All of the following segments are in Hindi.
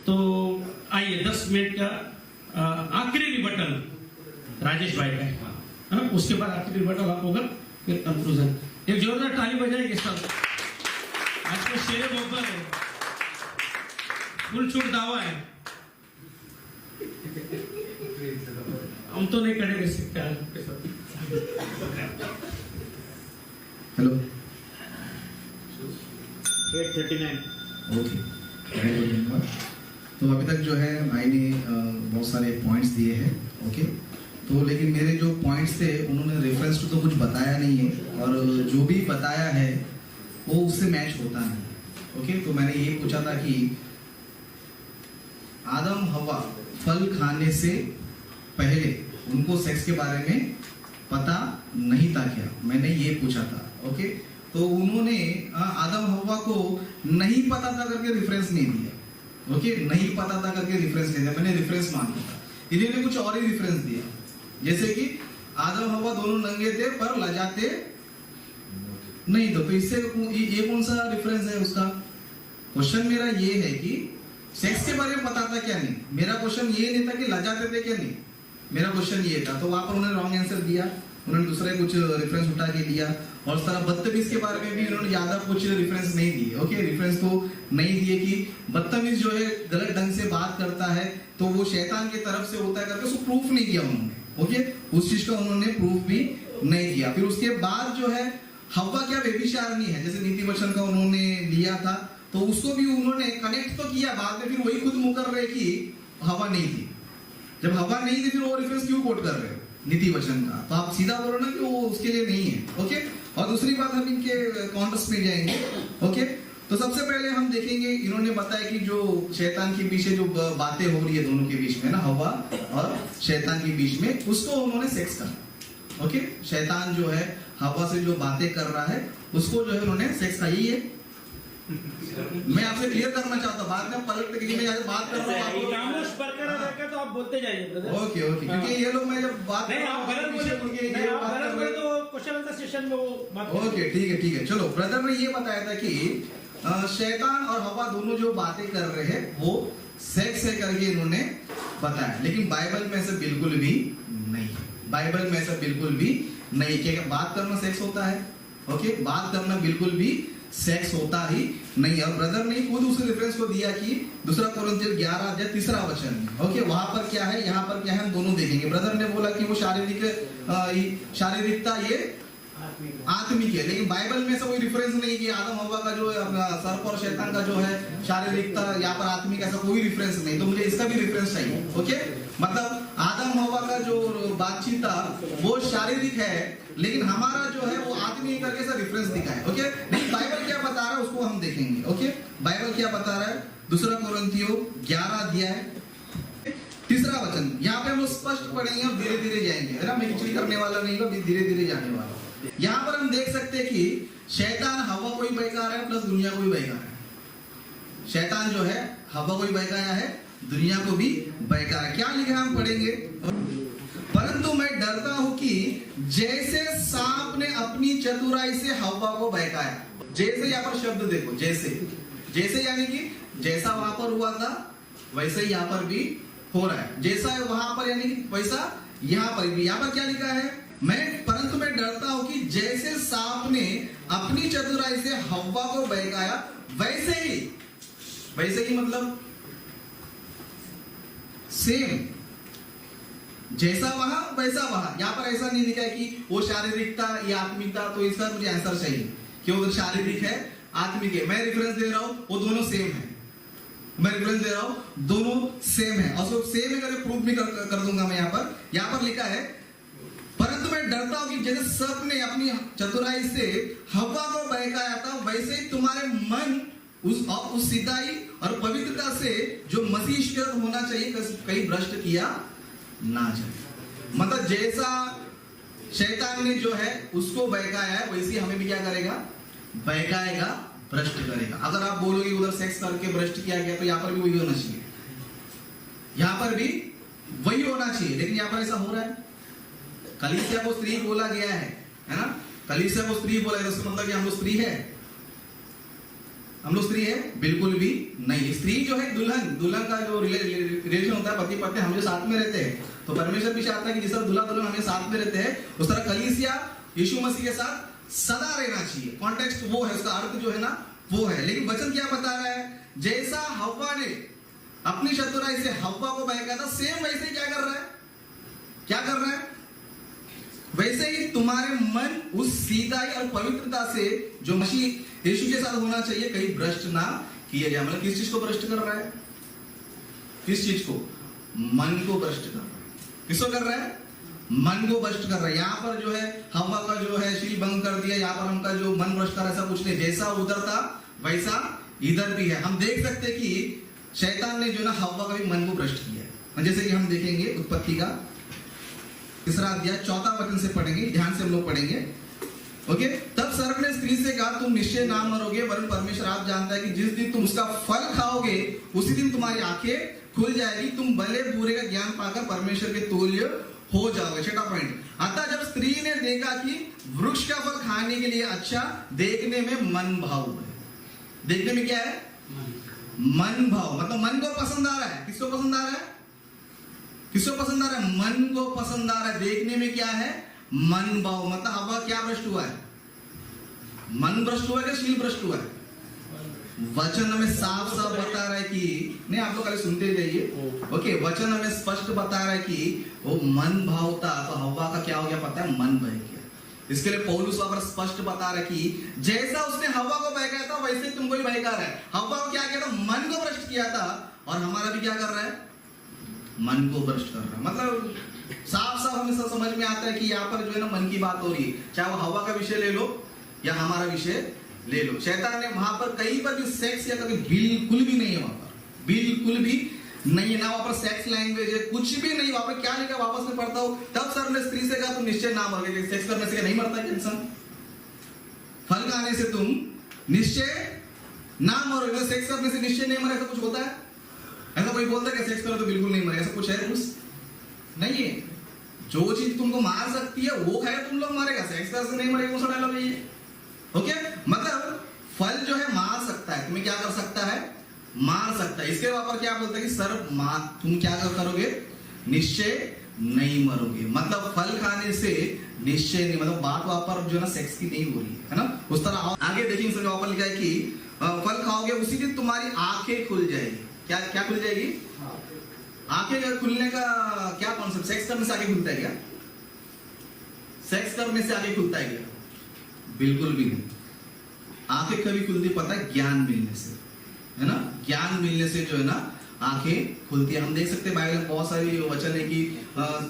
तो आइए 10 मिनट का आखिरी रिबटल राजेश भाई का है, हाँ? उसके बाद आखिरी रिबटल आप होगा, फिर कंक्लूजन। एक जोरदार ताली बजाएंगे सब। आज का शेर बब्बर है, फुल छूट दावा है। हम तो नहीं खड़े रह सकते आपके साथ। हेलो 8:39 ओके, धन्यवाद। तो अभी तक जो है भाई ने बहुत सारे पॉइंट्स दिए हैं, ओके। तो लेकिन मेरे जो पॉइंट्स थे उन्होंने रेफरेंस टू तो कुछ बताया नहीं है, और जो भी बताया है वो उससे मैच होता नहीं, ओके। तो मैंने ये पूछा था कि आदम हवा फल खाने से पहले उनको सेक्स के बारे में पता नहीं था क्या, मैंने ये पूछा था, ओके। तो उन्होंने आदम हवा को नहीं पता था करके रेफरेंस नहीं दिया, ओके। नहीं पता था करके रेफरेंस नहीं दिया, मैंने रेफरेंस मांगा था, इन्होंने कुछ और ही रेफरेंस दिया, जैसे कि आदम हवा दोनों नंगे थे पर लजाते नहीं थे। तो इससे ये कौन सा रेफरेंस है उसका? क्वेश्चन मेरा ये है कि सेक्स के बारे में पता था क्या नहीं, मेरा क्वेश्चन ये नहीं था कि लजाते थे क्या नहीं, मेरा क्वेश्चन ये था। तो वहां पर उन्होंने रॉन्ग आंसर दिया, उन्होंने दूसरे कुछ रेफरेंस उठा के दिया, और उस तरह बदतमीज के बारे में भी उन्होंने ज्यादा कुछ रेफरेंस नहीं दिए, ओके। रेफरेंस तो नहीं दिए कि बदतमीज जो है गलत ढंग से बात करता है तो वो शैतान की तरफ से होता है करके उसको प्रूफ नहीं किया उन्होंने, ओके। उस चीज का उन्होंने प्रूफ भी नहीं किया। फिर उसके बाद जो है हव्वा क्या व्यभिचारिणी है, जैसे नीति वचन का उन्होंने लिया था, तो उसको भी उन्होंने कनेक्ट तो किया, बाद में फिर वही खुद मुकर रहे कि हवा नहीं थी। जब हवा नहीं थी फिर वो रेफरेंस क्यों कोट कर रहे हो नीति वचन का? तो आप सीधा बोलो ना कि वो उसके लिए नहीं है, ओके। और दूसरी बात हम इनके कॉन्टेक्स्ट में जाएंगे, ओके। तो सबसे पहले हम देखेंगे, इन्होंने बताया कि जो शैतान के पीछे जो बातें हो रही है दोनों के बीच में ना, हवा और शैतान के बीच में, उसको उन्होंने सेक्स कहा, ओके। शैतान जो है हवा से जो बातें कर रहा है उसको जो है उन्होंने सेक्स कहा, यही है। मैं आपसे क्लियर करना चाहता हूँ, बाद में पलट के मैं बात कर रहा हूँ, तो आप बोलते जाइए ब्रदर। ओके ओके, क्योंकि ये लोग मैं जब बात नहीं, आप गलत बोले तो क्वेश्चन आंसर सेशन में वो बात। ओके ठीक है। चलो, ब्रदर ने ये बताया था कि शैतान और हवा दोनों जो बातें कर रहे हैं वो सेक्स है करके इन्होंने बताया, लेकिन बाइबल में ऐसा बिल्कुल भी नहीं है। बाइबल में ऐसा बिल्कुल भी नहीं कि बात करना सेक्स होता है, ओके। बात करना बिल्कुल भी सेक्स होता ही नहीं। और ब्रदर ने खुद उस रेफरेंस को दिया कि दूसरा कोरिन्थियों 11 अध्याय 3 वचन में, ओके। वहां पर क्या है, यहाँ पर क्या है, हम दोनों देखेंगे। ब्रदर ने बोला कि वो शारीरिकता ये आत्मिक है, लेकिन बाइबल में ऐसा कोई रेफरेंस नहीं कि आदम हवा का जो सर्प और शैतान का जो है शारीरिकता यहाँ पर आत्मिक, ऐसा कोई रेफरेंस नहीं। तो मुझे इसका भी रेफरेंस चाहिए, ओके। मतलब आदम हवा का जो बातचीत था वो शारीरिक है, लेकिन हमारा जो है वो आत्मिक करके ऐसा रेफरेंस दिखा है, ओके। नहीं, बाइबल क्या बता रहा है उसको हम देखेंगे, ओके। बाइबल क्या बता रहा है, दूसरा कोरिन्थियों 11 अध्याय 3 वचन, यहाँ पे हम स्पष्ट पढ़ेंगे, हम धीरे धीरे जाएंगे, है ना। मैं खिचड़ी करने वाला नहीं हूँ, धीरे धीरे जाने वाला। यहाँ पर हम देख सकते हैं कि शैतान हवा को ही बहका रहा है प्लस दुनिया को भी बहका रहा है। शैतान जो है हवा को भी बहकाया है, दुनिया को भी बहका है। क्या लिखा है हम पढ़ेंगे, परंतु मैं डरता हूं कि जैसे सांप ने अपनी चतुराई से हवा को बहकाया। जैसे यहाँ पर शब्द देखो, जैसे यानी कि जैसा वहां पर हुआ था वैसे ही यहाँ पर भी हो रहा है, जैसा है वहां पर यानी कि वैसा यहाँ पर भी। यहाँ पर क्या लिखा है, परंतु मैं डरता हूं कि जैसे सांप ने अपनी चतुराई से हवा को बहकाया वैसे ही मतलब सेम, जैसा वहां वैसा वहां। यहाँ पर ऐसा नहीं लिखा है कि वो शारीरिकता या आत्मिकता, तो इसका मुझे आंसर चाहिए कि वो शारीरिक है आत्मिक है। मैं रेफरेंस दे रहा हूं वो दोनों सेम है, मैं रेफरेंस दे रहा हूं दोनों सेम है, और सेम है करके प्रूफ भी कर दूंगा मैं। यहाँ पर लिखा है, परंतु मैं डरता हूं कि जैसे सर्प ने अपनी चतुराई से हवा को बहकाया था वैसे ही तुम्हारे मन उस सिद्धाई और पवित्रता से जो मसीह होना चाहिए कहीं भ्रष्ट किया ना जाए। मतलब जैसा शैतान ने जो है उसको बहकाया है वैसे हमें भी क्या करेगा, बहकाएगा, भ्रष्ट करेगा। अगर आप बोलोगे उधर सेक्स करके भ्रष्ट किया गया तो यहाँ पर भी वही होना चाहिए, यहाँ पर भी वही होना चाहिए, लेकिन यहाँ पर ऐसा हो रहा है। कलीसिया को स्त्री बोला गया है ना, कलीसिया को स्त्री बोला है, तो मतलब कि हम लोग स्त्री है, हम लोग स्त्री है? बिल्कुल भी नहीं। स्त्री जो है दुल्हन का जो रिलेशन होता है पति पत्नी हम जो साथ में रहते हैं, तो परमेश्वर भी चाहता है कि जिस तरह दूल्हा दुल्हन हमें साथ में रहते हैं उस तरह कलीसिया यीशु मसीह के साथ सदा रहना चाहिए। कॉन्टेक्स्ट वो है, उसका अर्थ जो है ना वो है। लेकिन वचन क्या बता रहा है? जैसा हव्वा ने अपनी चतुराई से हव्वा को बहकाया था, सेम वैसे ही क्या कर रहा है? क्या कर रहा है? वैसे ही तुम्हारे मन उस सीधाई और पवित्रता से जो मसीह यीशु के साथ होना चाहिए कहीं भ्रष्ट ना किया जाए। मतलब किस चीज को भ्रष्ट कर रहा है? किस चीज को? मन को भ्रष्ट कर रहा है। किसको कर रहा है? मन को भ्रष्ट कर रहा है। यहाँ पर जो है हव्वा का जो है शील भंग कर दिया, यहाँ पर हमका जो मन भ्रष्ट कर, ऐसा कुछ नहीं। जैसा उधर था वैसा इधर भी है। हम देख सकते कि शैतान ने जो ना हव्वा का भी मन को भ्रष्ट किया है। जैसे कि हम देखेंगे उत्पत्ति का 3 अध्याय 4 वचन से पढ़ेंगे, ध्यान से हम लोग पढ़ेंगे। ओके, तब सर्प ने स्त्री से कहा तुम निश्चय ना मरोगे, वरन परमेश्वर आप जानता है कि जिस दिन तुम उसका फल खाओगे उसी दिन तुम्हारी आंखें खुल जाएगी, तुम भले बुरे का ज्ञान पाकर परमेश्वर के तुल्य हो जाओगे। 6वां पॉइंट, अतः जब स्त्री ने देखा कि वृक्ष का फल खाने के लिए अच्छा, देखने में मन भाव है। देखने में क्या है? मन भाव, मतलब मन को पसंद आ रहा है। किसको पसंद आ रहा है? किसको पसंद आ रहा है? मन को पसंद आ रहा है। देखने में क्या है? मन भाव। मतलब हवा क्या भ्रष्ट हुआ है? मन भ्रष्ट हुआ है, शील भ्रष्ट हुआ है? वचन हमें साफ साफ बता रहा है कि नहीं, आप लोग खाली सुनते जाइए। ओके, वचन हमें स्पष्ट बता रहा है कि वो मन भाव था, तो हवा का क्या हो गया पता है? मन बह गया। इसके लिए पौलुस वहां पर स्पष्ट बता रहा है कि जैसा उसने हवा को बहकाया था वैसे तुमको भी बहका रहा है। हवा को क्या किया था? मन को भ्रष्ट किया था, और हमारा भी क्या कर रहा है? मन को भ्रष्ट कर रहा है। मतलब साफ साफ हमें सब समझ में आता है कि यहाँ पर जो है ना मन की बात हो रही है। चाहे वो हवा का विषय ले लो या हमारा विषय ले लो। शैतान ने वहां पर कहीं पर भी सेक्स या कभी बिल्कुल भी नहीं है, वहां पर बिल्कुल भी नहीं है ना। वहां पर सेक्स लैंग्वेज है, कुछ भी नहीं। वहां पर क्या लिखा? वापस में पढ़ता हूं, तब सर ने स्त्री से कहा तुम निश्चय ना मरोगे। सेक्स करने से नहीं मरता है इंसान? फल खाने से तुम निश्चय ना मरोगे। सेक्स करने से निश्चय नहीं मरे, ऐसा कुछ होता है? ऐसा कोई बोलता है कि सेक्स करो तो बिल्कुल नहीं मरे? ऐसा कुछ है? रूल्स नहीं है। जो चीज तुमको मार सकती है वो खाए तुम लोग मरेगा, सेक्स करने से नहीं मरेगा। कौन सा डायलॉग है ये? ओके, मतलब फल जो है मार सकता है, तुम्हें क्या कर सकता है? मार सकता है। इसके ऊपर क्या बोलता है कि सर मार, तुम क्या करोगे? निश्चय नहीं मरोगे। मतलब फल खाने से निश्चय नहीं, मतलब बात वहां पर जो है ना सेक्स की नहीं हो रही है ना। उस तरह आगे देखिए, इसमें वहां पर लिखा है कि फल खाओगे उसी दिन तुम्हारी आंखें खुल जाएगी। क्या क्या खुल जाएगी? आंखें खुलने का क्या कॉन्सेप्ट? सेक्स करने से आगे खुलता है क्या? सेक्स करने से आगे खुलता है क्या? बिल्कुल भी नहीं। आंखें कभी खुलती पता है? ज्ञान मिलने से, है ना। ज्ञान मिलने से जो है ना आंखें खुलती है। हम देख सकते हैं बाइबल में बहुत सारी वचन है कि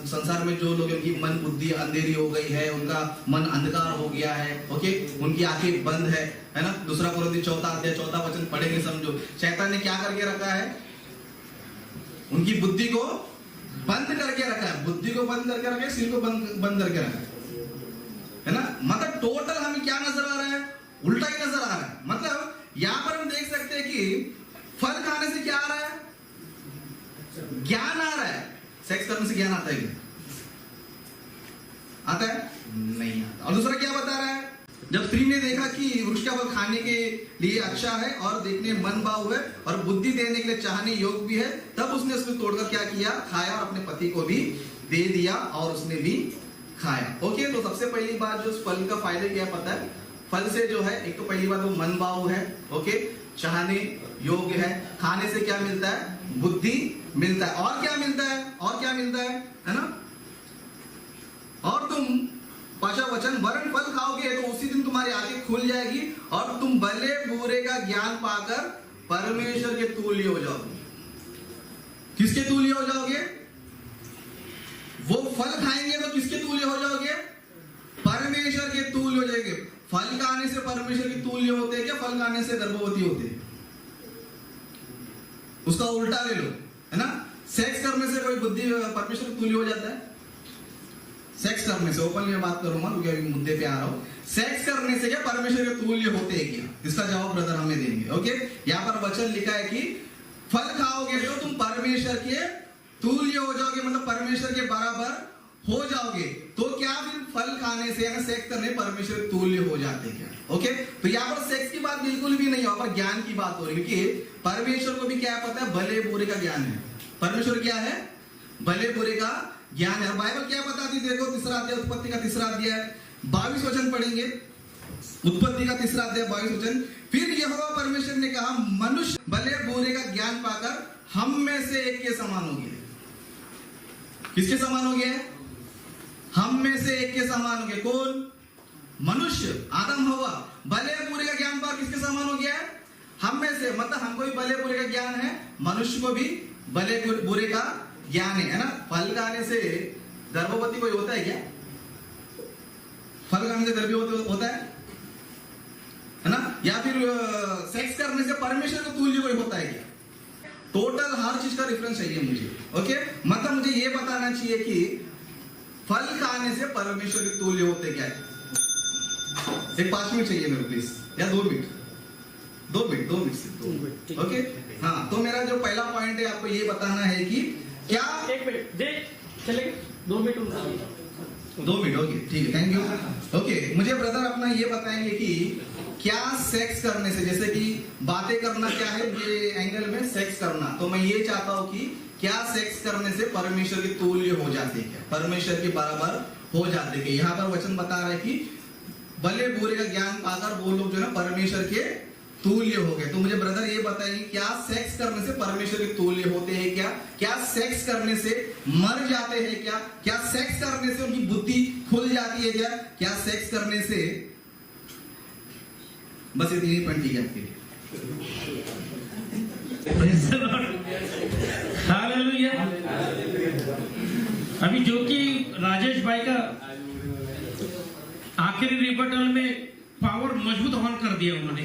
संसार में जो लोग की मन बुद्धि अंधेरी हो गई है, उनका मन अंधकार हो गया है। ओके, उनकी आंखें बंद है ना। 2 कोरिन्थियों 4 अध्याय 4 वचन पढ़ेंगे, समझो शैतान ने क्या करके रखा है? उनकी बुद्धि को बंद करके रखा है। बुद्धि को बंद करके रखा है, सिर को बंद करके रखा है ना। मतलब टोटल हमें क्या नजर आ रहा है? उल्टा ही नजर आ रहा है। मतलब यहां पर हम देख सकते हैं कि फल खाने से क्या आ रहा है? ज्ञान आ रहा है। सेक्स करने से ज्ञान आता है क्या? आता है? नहीं आता। और दूसरा क्या बता रहा है? जब स्त्री ने देखा कि वृक्ष का फल खाने के लिए अच्छा है और देखने मन भाव है और बुद्धि देने के लिए चाहने योग्य भी है, तब उसने उसको तोड़कर क्या किया? खाया और अपने पति को भी दे दिया और उसने भी खाया। ओके, तो सबसे पहली बात जो फल का फायदे क्या पता है? फल से जो है एक तो पहली बात वो मन भाव है। ओके, चाहने योग्य है। खाने से क्या मिलता है? बुद्धि मिलता है। और क्या मिलता है? और क्या मिलता है ना। और तुम 5वां वचन, वरन फल खाओगे तो उसी दिन तुम्हारी आंखें खुल जाएगी और तुम भले बुरे का ज्ञान पाकर परमेश्वर के तुल्य हो जाओगे। किसके तुल्य हो जाओगे? वो फल खाएंगे तो किसके तुल्य हो जाओगे? परमेश्वर के तुल्य हो जाएंगे। फल खाने से परमेश्वर के तुल्य होते हैं क्या? फल खाने से गर्भवती होते हैं? उसका उल्टा ले लो, है ना। सेक्स करने से कोई बुद्धि परमेश्वर के तुल्य हो जाता है? सेक्स करने से, ओपनली मैं बात करूंगा क्योंकि अभी मुद्दे पे आ रहा हूं। सेक्स करने से क्या परमेश्वर के तुल्य होते हैं क्या? इसका जवाब ब्रदर हमें देंगे। ओके, यहाँ पर वचन लिखा है कि फल खाओगे तो तुम परमेश्वर के तुल्य हो जाओगे, मतलब परमेश्वर के बराबर हो जाओगे, तो क्या फिर फल खाने से या सेक्स करने परमेश्वर के तुल्य हो जाते क्या? ओके, तो यहाँ पर सेक्स की बात बिल्कुल भी नहीं है, यहाँ पर ज्ञान की बात हो रही है, क्योंकि परमेश्वर को भी क्या पता है, भले बुरे का ज्ञान है। परमेश्वर क्या है? भले बुरे का ज्ञान है। बाइबल क्या बताती, देखो तीसरा अध्याय, उत्पत्ति का तीसरा अध्याय 22 वचन पढ़ेंगे। उत्पत्ति का तीसरा अध्याय 22 वचन, फिर यहोवा परमेश्वर ने कहा, मनुष्य भले बुरे का ज्ञान पाकर हम में से एक के समान हो गया। किसके समान हो गया? हम में से एक के समान हो गया। कौन? मनुष्य, आदम हवा भले बुरे का ज्ञान पाकर किसके समान हो गया है? हम में से, मतलब हमको भी भले बुरे का ज्ञान है, मनुष्य को भी भले बुरे का ज्ञान है ना। फल खाने से गर्भवती कोई होता है क्या? फल खाने से गर्भवती होता है ना? या फिर सेक्स करने से परमेश्वर को तुल्य कोई होता है क्या? टोटल हर चीज का रेफरेंस चाहिए मुझे। ओके, मतलब मुझे ये बताना चाहिए कि फल खाने से परमेश्वर के तुल्य होते क्या है। एक 5 मिनट चाहिए मेरे प्लीज, या 2 मिनट, 2 मिनट से। ओके, हाँ, तो मेरा जो पहला पॉइंट है आपको ये बताना है कि क्या 1 मिनट दे चलेगा, 2 मिनट 2 मिनट, ओके ठीक है, थैंक यू। ओके, मुझे ब्रदर अपना ये बताएंगे कि क्या सेक्स करने से, जैसे कि बातें करना क्या है ये एंगल में सेक्स करना, तो मैं ये चाहता हूं कि क्या सेक्स करने से परमेश्वर के तुल्य हो जाते क्या, परमेश्वर के बराबर हो जाते क्या? यहाँ पर वचन बता रहा है कि भले बुरे का ज्ञान पाकर वो लोग जो है परमेश्वर के तुल्य हो गए। तो मुझे ब्रदर ये बताइए, क्या सेक्स करने से परमेश्वर के तुल्य होते हैं क्या? क्या सेक्स करने से मर जाते हैं क्या? क्या सेक्स करने से उनकी बुद्धि खुल जाती है क्या? क्या सेक्स करने से, बस इतनी ही पॉइंट ठीक है आपके लिए। हालेलुया। अभी जो कि राजेश भाई का आखिरी रिबटल में पावर मजबूत ऑन कर दिया उन्होंने,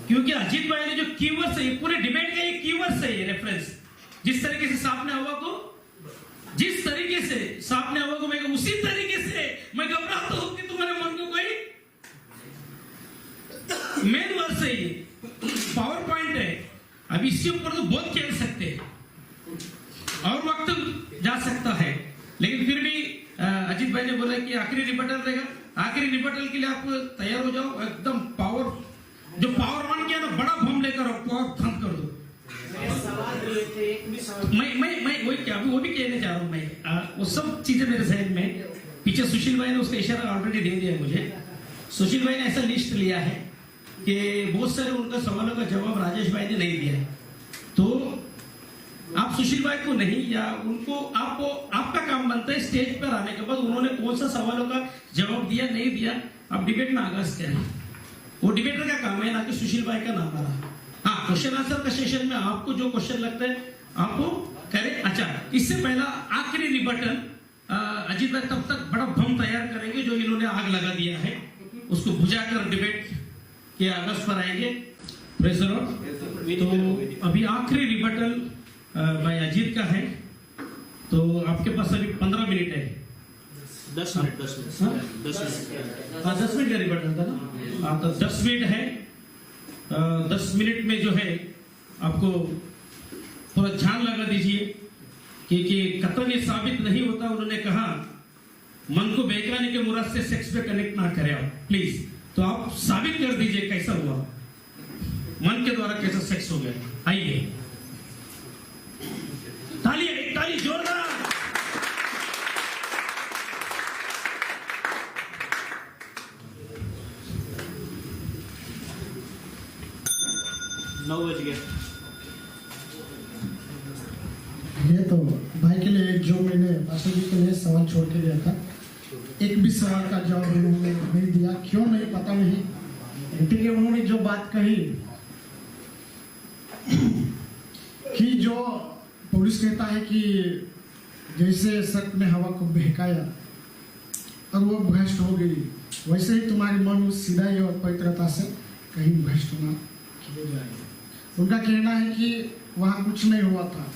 क्योंकि अजीत भाई ने जो कीवर्ड्स है, पूरे डिबेट का ये कीवर्ड्स है, ये रेफरेंस, जिस तरीके से सांप ने हवा को, जिस तरीके से सांप ने हवा को, मैं उसी तरीके से मैं घबराता हूं कि तुम्हारे मन को कोई मेन वर्स है, ये पावर पॉइंट है। अब इसके ऊपर तो बहुत खेल सकते हैं और वक्त जा सकता है, लेकिन फिर भी अजीत भाई ने बोला कि आखिरी रिबटल रहेगा। आखिरी रिबटल के लिए आप तैयार हो जाओ, एकदम पावर, जो पावर ऑन किया ना, बड़ा बम लेकर पावर बंद कर दो। मैं वही क्या, वो भी कहने जा रहा हूं मैं, वो सब चीजें मेरे जहन में, पीछे सुशील भाई ने उसका इशारा ऑलरेडी दे दिया मुझे। सुशील भाई ने ऐसा लिस्ट लिया है कि बहुत सारे उनका सवालों का जवाब राजेश भाई ने नहीं दिया है, तो आप सुशील भाई को नहीं, या उनको, आपको, आपका काम बनता है स्टेज पर आने के बाद उन्होंने कौन सा सवालों का जवाब दिया नहीं दिया, आप डिबेट में आगाज करें, वो डिबेटर का काम है, ना कि सुशील भाई का नाम आ रहा। हाँ, क्वेश्चन आंसर का सेशन में आपको जो क्वेश्चन लगता है आपको करें। अच्छा, इससे पहला आखिरी रिबटल अजीत भाई तब तक बड़ा बम तैयार करेंगे, जो इन्होंने आग लगा दिया है उसको बुझाकर डिबेट के आगाज पर आएंगे। Praise the Lord. तो अभी आखिरी रिबटल भाई अजीत का है, तो आपके पास अभी 15 मिनट है। 10 मिनट 10 मिनट का रिबटल था ना, हाँ, तो 10 मिनट है। 10 मिनट में जो है आपको थोड़ा ध्यान लगा दीजिए कि कतई ये साबित नहीं होता, उन्होंने कहा मन को बहकाने के मुराद से सेक्स पे कनेक्ट ना करें आप प्लीज, तो आप साबित कर दीजिए कैसा हुआ, मन के द्वारा कैसा सेक्स हो गया। आइए, ताली, एक ताली जोरदार। 9 बज गए। ये तो भाई के लिए जो मैंने पास्टर जी के लिए सवाल छोड़ के दिया था, एक भी सवाल का जवाब उन्होंने नहीं दिया, क्यों नहीं पता नहीं, लेकिन उन्होंने जो बात कही कि जो पुलिस कहता है कि जैसे सत ने हवा को बहकाया और वो भ्रष्ट हो गई, वैसे ही तुम्हारे मन उस सीधाई और पवित्रता से कहीं भ्रष्ट ना किए जाएंगे। उनका कहना है कि वहाँ कुछ नहीं हुआ था,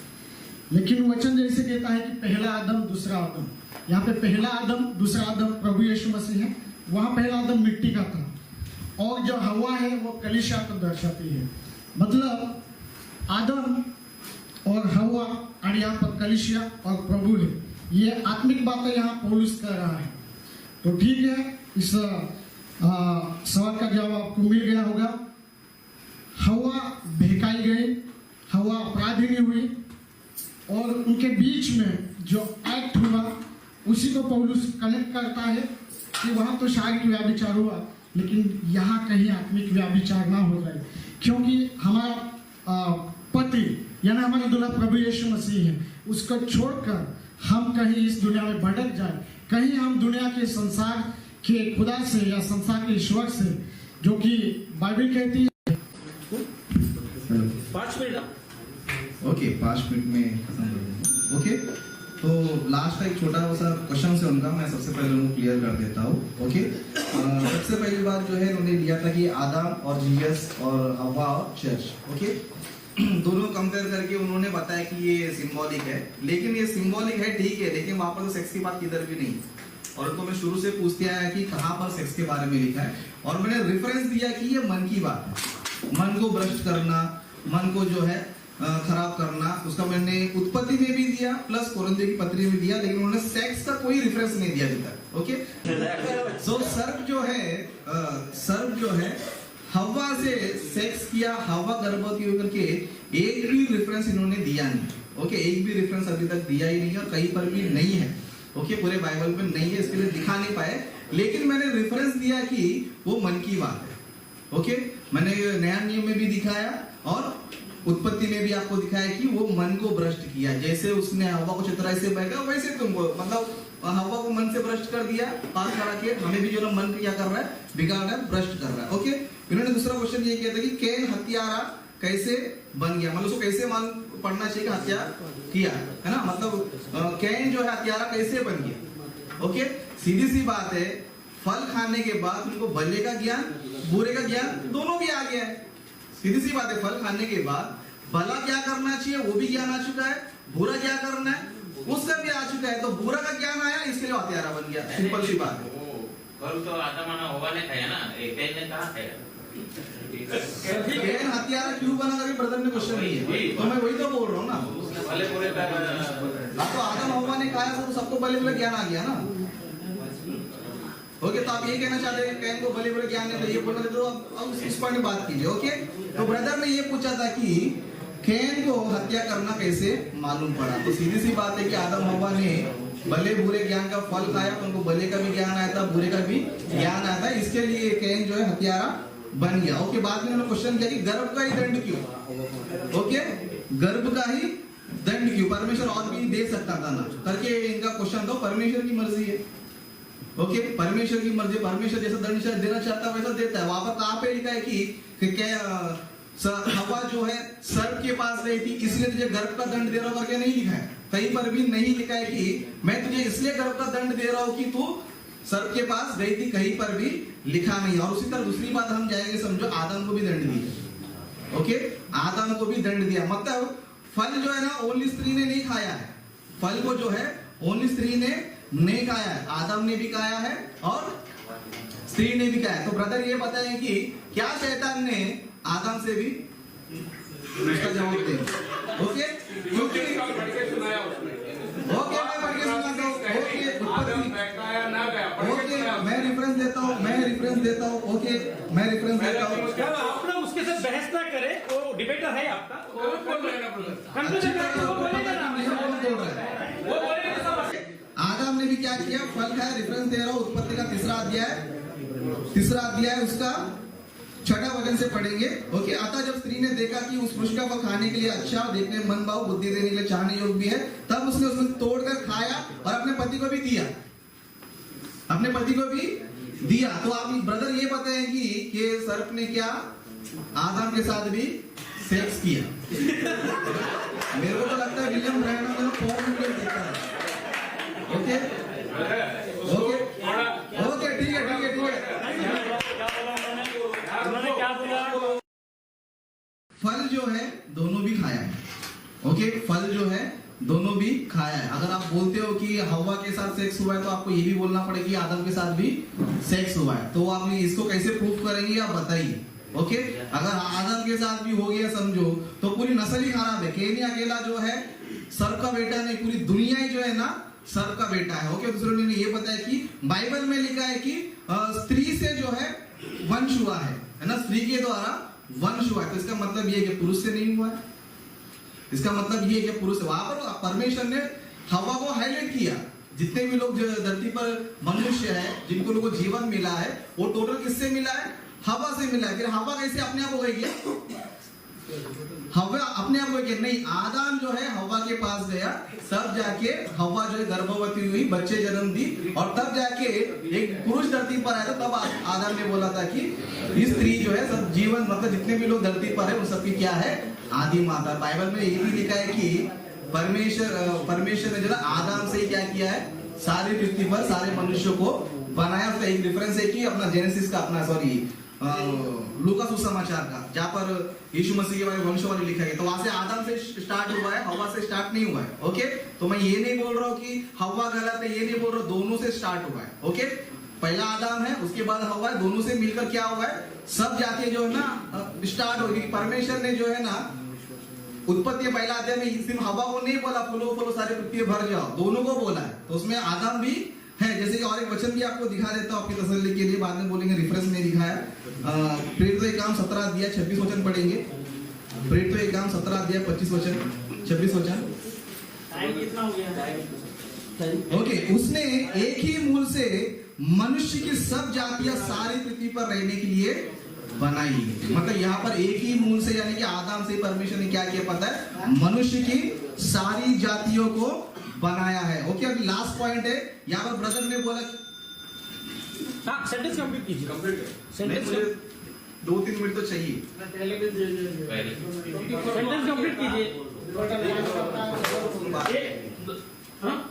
लेकिन वचन जैसे कहता है कि पहला आदम दूसरा आदम, यहाँ पे पहला आदम दूसरा आदम प्रभु यीशु मसीह है, वहाँ पहला आदम मिट्टी का था, और जो हवा है वो कलीसिया को दर्शाती है। मतलब आदम और हवा और यहाँ पर कलिसिया और प्रभु है। ये आत्मिक बातें यहाँ पौलुस कर रहा है। तो ठीक है, इस सवाल का जवाब आपको मिल गया होगा। हवा बहकाई गई, हवा अपराधिनी हुई और उनके बीच में जो एक्ट हुआ उसी को पौलुस कनेक्ट करता है कि वहां तो शारीरिक व्याभिचार हुआ, लेकिन यहाँ कहीं आत्मिक व्याभिचार ना हो जाए, क्योंकि हमारा पति यानी हमारा दूल्हा प्रभु यीशु मसीह है, उसको छोड़कर हम कहीं इस दुनिया में भटक जाए, कहीं हम दुनिया के संसार के खुदा से या संसार के ईश्वर से, जो कि बाइबल कहती है 5 मिनट ओके 5 मिनट में खत्म कर दूंगा। ओके, तो लास्ट का एक छोटा सा क्वेश्चन से उनका मैं सबसे पहले उनको क्लियर कर देता हूँ। ओके, सबसे पहली बात जो है उन्होंने लिया था कि आदम और जीसस और हवा और चर्च, ओके दोनों कंपेयर करके उन्होंने बताया कि ये सिंबॉलिक है, लेकिन ये सिंबॉलिक है ठीक है, लेकिन वहां पर तो सेक्स की बात किधर भी नहीं। और उनको मैं शुरू से पूछते आया कि कहां पर सेक्स के बारे में लिखा है, और मैंने रेफरेंस दिया कि ये मन की बात है, मन को भ्रष्ट करना, मन को जो है खराब करना, उसका मैंने उत्पत्ति में भी दिया प्लस कोरिन्थियों की पत्री में दिया, लेकिन उन्होंने सेक्स का कोई रेफरेंस नहीं दिया अभी तक। ओके, सो सर्प जो है हवा से सेक्स किया, हवा गर्भवती होकर के एक भी रेफरेंस इन्होंने दिया नहीं। ओके, एक भी रेफरेंस अभी तक दिया ही नहीं है और कहीं पर भी नहीं है। ओके, पूरे बाइबल में नहीं है, इसके लिए दिखा नहीं पाए, लेकिन मैंने रेफरेंस दिया कि वो मन की बात है। ओके, मैंने नया नियम में भी दिखाया और उत्पत्ति में भी आपको दिखाया कि वो मन को भ्रष्ट किया, जैसे उसने हवा को चतुराई से बहका वैसे तुमको, मतलब हवा को मन से भ्रष्ट कर दिया, पास करा के हमें भी जो ना मन क्या कर रहा है, बिगाड़ रहा है, भ्रष्ट कर रहा है। ओके, इन्होंने दूसरा क्वेश्चन ये किया था कि कैन हत्यारा कैसे बन गया, मतलब उसको कैसे मालूम पड़ना चाहिए कि हत्या किया है ना, मतलब कैन जो है हत्यारा कैसे बन गया। ओके, सीधी सी बात है, फल खाने के बाद उनको भले का ज्ञान बुरे का ज्ञान दोनों भी आ गया है। सीधी सी बात है, फल खाने के बाद भला क्या करना चाहिए वो भी ज्ञान आ चुका है, बुरा क्या करना है उसका भी आ चुका है, तो बुरा का ज्ञान आया इसके लिए हत्यारा बन गया। सिंपल सी बात है। कल तो आदम और हवा ने खाया ना, कैन ने कहा खाया। कैन हत्यारा क्यों बना करके ब्रदर ने क्वेश्चन किया, तो मैं वही तो बोल रहा हूँ ना, भले बुरे का तो आदम हवा ने खाया तो सबको भले बुरे ज्ञान आ गया ना। ओके, तो आप ये कहना चाहते हैं कैन को भले बुरे ज्ञान नहीं, तो ये बोलना तो अब इस पर बात कीजिए। ओके, तो ब्रदर ने ये पूछा था कि कैन को हत्या करना कैसे मालूम पड़ा, तो सीधी सी बात है कि आदम हवा ने भले बुरे ज्ञान का फल खाया, तो उनको भले का भी ज्ञान आया था, बुरे का भी ज्ञान आया था, इसके लिए कैन जो है हत्यारा बन गया। ओके, बाद में उन्होंने क्वेश्चन किया कि गर्भ का ही दंड क्यों। ओके, गर्भ का ही दंड क्यों, परमेश्वर और भी दे सकता था ना करके इनका क्वेश्चन था। परमेश्वर की मर्जी है। ओके, परमेश्वर की मर्जी, परमेश्वर जैसा दंड देना चाहता है वैसा देता है। वहां पर कहां पे लिखा है कि क्या हवा जो है सर्प के पास गई थी इसलिए तुझे गर्भ का दंड दे रहा हूं करके नहीं लिखा है, कहीं पर भी नहीं लिखा है कि मैं तुझे इसलिए गर्भ का दंड दे रहा हूं कि तू सर्प के पास गई थी, कहीं पर भी लिखा नहीं। और उसी तरह दूसरी बात हम जाएंगे, समझो आदम को भी दंड दिया। ओके, आदम को भी दंड दिया, मतलब फल जो है ना ओनली स्त्री ने नहीं खाया है, फल को जो है ओनली स्त्री ने नहीं खाया है, आदम ने भी खाया है और स्त्री ने भी खाया है। तो ब्रदर ये बताएं कि क्या शैतान ने आदम से भी उसका जवाब दे। ओके, क्योंकि ओके मैं पढ़ के सुनाता हूँ। ओके, मैं रेफरेंस देता हूँ, ओके मैं रेफरेंस देता हूँ। क्या आप लोग उसके साथ बहस ना करें, वो डिबेटर है आपका, आदम ने भी क्या किया, फल खाया। रेफरेंस दे रहा हूँ उत्पत्ति का तीसरा अध्याय उसका 6वां वचन से पढ़ेंगे। ओके, अतः जब स्त्री ने देखा कि उस वृक्ष का फल खाने के लिए अच्छा और देखने में मन भाव बुद्धि देने के लिए चाहने योग्य भी है, तब उसने उसमें तोड़कर खाया और अपने पति को भी दिया। तो आप ब्रदर ये बताएं कि सर्प ने क्या आदम के साथ भी सेक्स किया। मेरे को तो लगता है विलियम ब्रैनम ने फोन में देखा है। ओके, ठीक है। फल जो है दोनों भी खाया है। ओके, फल जो है दोनों भी खाया है। अगर आप बोलते हो कि हवा के साथ सेक्स हुआ है, तो आपको ये भी बोलना पड़ेगा कि आदम के साथ भी सेक्स हुआ है। तो आप इसको कैसे प्रूफ करेंगे आप बताइए। ओके, अगर आदम के साथ भी हो गया समझो तो पूरी नस्ल ही खराब है। केनी अकेला जो है सर का बेटा नहीं, पूरी दुनिया ही जो है ना सर का बेटा है। ओके, दूसरों ने ये बताया कि बाइबल में लिखा है कि स्त्री से जो है वंश हुआ है ना, स्त्री के द्वारा वंश हुआ है। तो इसका मतलब ये है कि पुरुष से नहीं हुआ है। इसका मतलब ये है कि पुरुष, वहां पर परमेश्वर ने हवा को हाईलाइट किया। जितने भी लोग जो धरती पर मनुष्य है, जिनको लोगों को जीवन मिला है, वो टोटल किससे मिला है? हवा से मिला है। फिर हवा कैसे अपने आप हो गई? हवा अपने आप हो गई नहीं, आदम जो है हवा के पास गया, तब जाके हवा जो है गर्भवती हुई, बच्चे जन्म दी, और तब जाके एक पुरुष धरती पर आया। तो तब आदम ने बोला था कि ये स्त्री जो है सब जीवन, मतलब जितने भी लोग धरती पर है उन सबकी क्या है? आदि माता। बाइबल में ये भी लिखा है कि परमेश्वर ने जो है आदम से क्या किया है? सारी पृथ्वी पर सारे मनुष्यों को बनाया। उसका एक डिफरेंस है कि अपना जेनेसिस का, अपना लूका सुसमाचार का, जहां पर यीशु मसीह के बारे में वंशावली लिखा है, तो वहां से आदम से स्टार्ट हुआ है, हवा से स्टार्ट नहीं हुआ है। ओके, तो मैं ये नहीं बोल रहा हूँ कि हवा गलत है, ये नहीं बोल रहा हूँ, दोनों से स्टार्ट हुआ है। ओके, पहला आदम है, उसके बाद हवा है, दोनों से मिलकर क्या हुआ है? सब जाके जो है ना स्टार्ट होगी। परमेश्वर ने जो है ना उत्पत्ति पहला अध्याय में सिर्फ हवा को नहीं बोला फूलो फूलो सारे पृथ्वी भर जाओ, दोनों को बोला है। तो उसमें आदम भी है। जैसे कि और एक वचन भी आपको दिखा देता हूं आपकी तसल्ली के लिए, बाद में बोलेंगे रेफरेंस में दिखाया। प्रेरितों के काम 17 अध्याय 26 वचन पढ़ेंगे। प्रेरितों के काम 17 अध्याय 25 वचन 26 वचन। टाइम कितना हो गया? ओके, उसने एक ही मूल से मनुष्य की सब जातियां सारी पृथ्वी पर रहने के लिए बनाई। मतलब यहाँ पर एक ही मूल से, यानी कि आदम से परमेश्वर ने क्या किया पता है? मनुष्य की सारी जातियों को बनाया है। ओके, अभी लास्ट पॉइंट है, यहाँ पर ब्रदर ने बोला सेंटेंस कंप्लीट कीजिए। सेंटेंस 2-3 मिनट तो चाहिए। सेंटेंस कंप्लीट कीजिए।